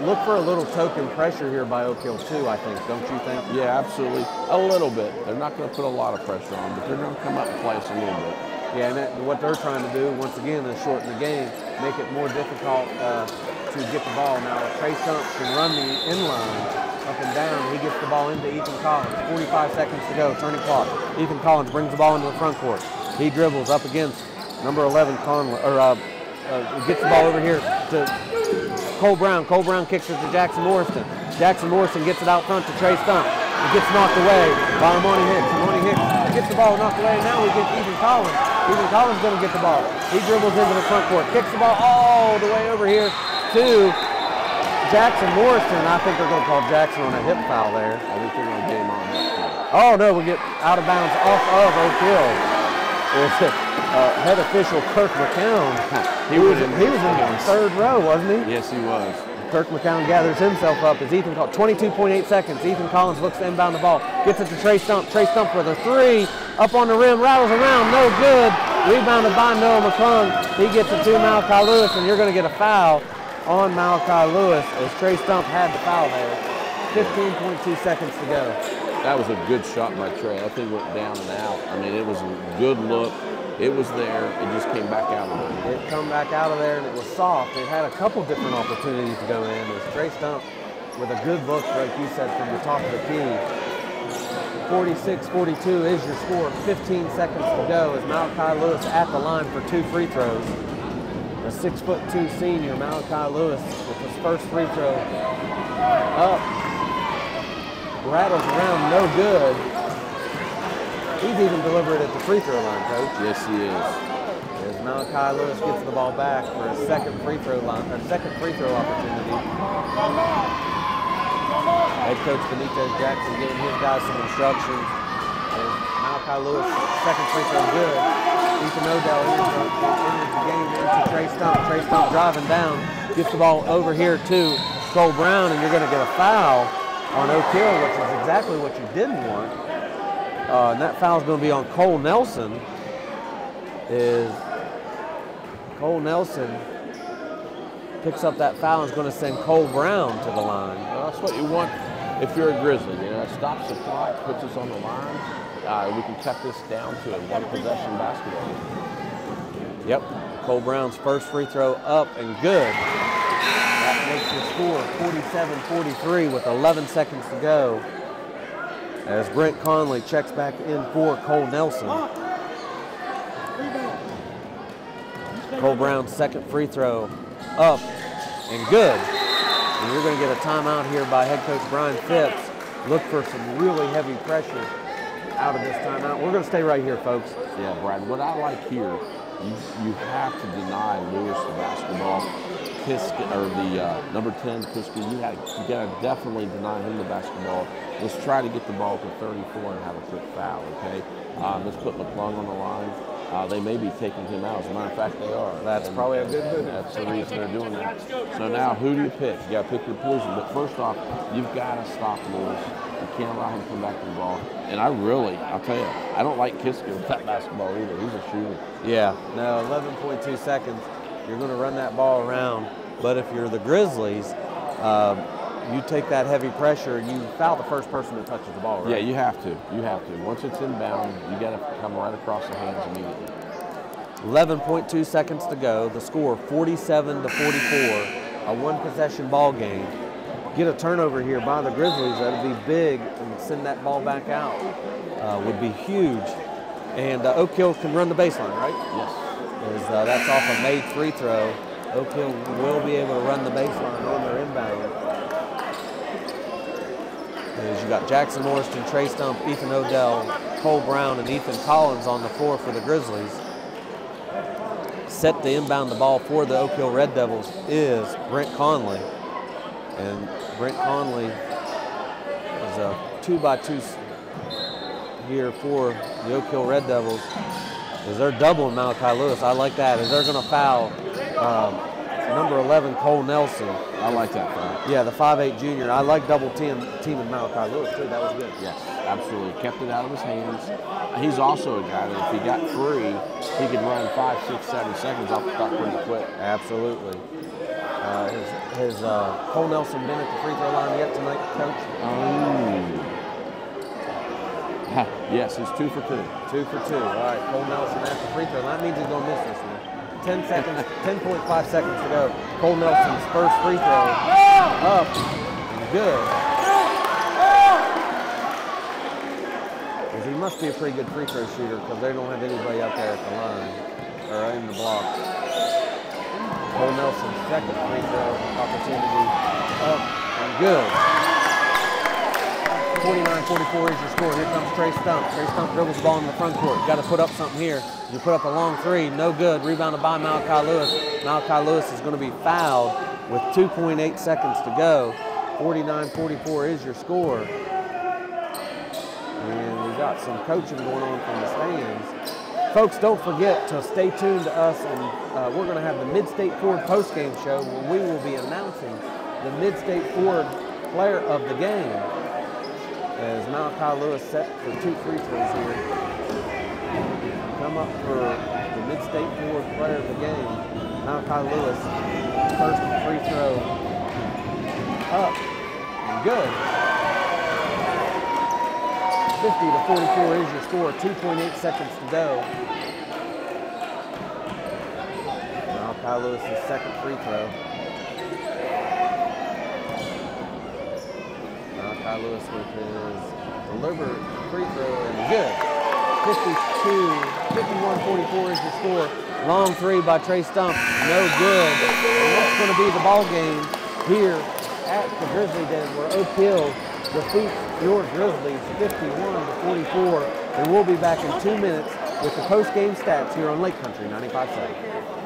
Look for a little token pressure here by Oak Hill too, I think, don't you think? Yeah, absolutely. A little bit. They're not going to put a lot of pressure on, but they're going to come up and play us a little bit. Yeah, and what they're trying to do, once again, is shorten the game, make it more difficult to get the ball. Now, Trey Stump can run the inline up and down. He gets the ball into Ethan Collins. 45 seconds to go, turning clock. Ethan Collins brings the ball into the front court. He dribbles up against number 11, Conley, gets the ball over here to Cole Brown. Cole Brown kicks it to Jackson Morrison. Jackson Morrison gets it out front to Trey Stump. It gets knocked away by Amoni Hicks. Amoni Hicks gets the ball knocked away, and now we get Ethan Collins. Ethan Collins is going to get the ball. He dribbles into the front court, kicks the ball all the way over here to Jackson Morrison. I think they're going to call Jackson on a hip foul there. I think they're going to game on that. Oh, no, we get out of bounds off of Oak Hill. It's head official Kirk McCown. He was in the 3rd row, wasn't he? Yes, he was. Kirk McCown gathers himself up as Ethan Collins, 22.8 seconds. Ethan Collins looks to inbound the ball, gets it to Trey Stump. Trey Stump with a 3, up on the rim, rattles around, no good. Rebounded by Noah McClung. He gets it to Malachi Lewis, and you're going to get a foul on Malachi Lewis as Trey Stump had the foul there. 15.2 seconds to go. That was a good shot by Trey. That thing went down and out. I mean, it was a good look. It was there. It just came back out of there. It come back out of there, and it was soft. It had a couple different opportunities to go in. It was Trey Stump with a good look, like you said, from the top of the key. 46-42 is your score. 15 seconds to go as Malachi Lewis at the line for 2 free throws. The 6'2" senior, Malachi Lewis, with his first free throw up. Rattles around, no good. He's even delivered at the free throw line, Coach. Yes, he is. As Malachi Lewis gets the ball back for his second free throw opportunity. Head coach Benitez Jackson giving his guys some instructions. And Malachi Lewis, second free throw good. Ethan Odell enters the game into Trey Stump. Trey Stump driving down, gets the ball over here to Cole Brown, and you're going to get a foul on Oak Hill, which is exactly what you didn't want. And that foul is going to be on Cole Nelson. Cole Nelson picks up that foul and is going to send Cole Brown to the line. Well, that's what you want if you're a Grizzly. You know, stops the clock, puts us on the line. We can cut this down to a one-possession basketball game. Yep. Cole Brown's first free throw up and good. That makes the score 47-43 with 11 seconds to go. As Brent Conley checks back in for Cole Nelson. Cole Brown's second free throw up and good. And you're going to get a timeout here by head coach Brian Phipps. Look for some really heavy pressure out of this timeout. We're going to stay right here, folks. Yeah, Brad, what I like here, you have to deny Lewis the basketball. The number 10, Kiske, you got to definitely deny him the basketball. Let's try to get the ball to 34 and have a quick foul, okay? Let's put McClung on the line. They may be taking him out. As a matter of fact, they are. That's probably a good move. That's the reason they're doing that. So now, who do you pick? You got to pick your poison. But first off, you've got to stop Lewis. You can't allow him to come back to the ball. And I'll tell you, I don't like Kiske with that basketball either. He's a shooter. Yeah. No, 11.2 seconds. You're going to run that ball around. But if you're the Grizzlies, you take that heavy pressure, you foul the first person that touches the ball, right? Yeah, you have to. You have to. Once it's inbound, you got to come right across the hands immediately. 11.2 seconds to go. The score 47-44. A one-possession ball game. Get a turnover here by the Grizzlies. That'd be big, and send that ball back out would be huge. And Oak Hill can run the baseline, right? Yes. That's off a made free throw. Oak Hill will be able to run the baseline on their inbound. As you got Jackson Morriston, Trey Stump, Ethan Odell, Cole Brown, and Ethan Collins on the floor for the Grizzlies. Set to inbound the ball for the Oak Hill Red Devils is Brent Conley. And Brent Conley is a 2x2 here for the Oak Hill Red Devils. As they're doubling Malachi Lewis. I like that. As they're going to foul number 11, Cole Nelson. I like that foul. Yeah, the 5'8" junior. I like double teaming Malachi Lewis too. That was good. Yes, absolutely. Kept it out of his hands. He's also a guy that if he got free, he could run 5, 6, 7 seconds off the clock pretty quick. Absolutely. Has Cole Nelson been at the free throw line yet tonight, Coach? Yes, he's 2 for 2. 2 for 2. All right, Cole Nelson at the free throw line. That means he's going to miss this one. 10 seconds, 10.5 seconds to go. Cole Nelson's first free throw up and good. Because he must be a pretty good free throw shooter because they don't have anybody out there at the line or in the block. Cole Nelson's second free throw opportunity up and good. 49-44 is your score. Here comes Trey Stump. Trey Stump dribbles the ball in the front court. Got to put up something here. You put up a long three, no good. Rebounded by Malachi Lewis. Malachi Lewis is going to be fouled with 2.8 seconds to go. 49-44 is your score. And we got some coaching going on from the stands. Folks, don't forget to stay tuned to us, and we're going to have the Mid-State Ford postgame show where we will be announcing the Mid-State Ford player of the game. As Malachi Lewis set for 2 free throws here. Come up for the Mid-State Ford player of the game. Malachi Lewis, first free throw up and good. 50-44 is your score, 2.8 seconds to go. Kyle Lewis's second free throw. Now Kyle Lewis with his delivered free throw and good. 51-44 is the score. Long three by Trey Stump, no good. And that's going to be the ball game here at the Grizzly Den, where Oak Hill defeats your Grizzlies 51-44. And we'll be back in 2 minutes with the post-game stats here on Lake Country 95.7.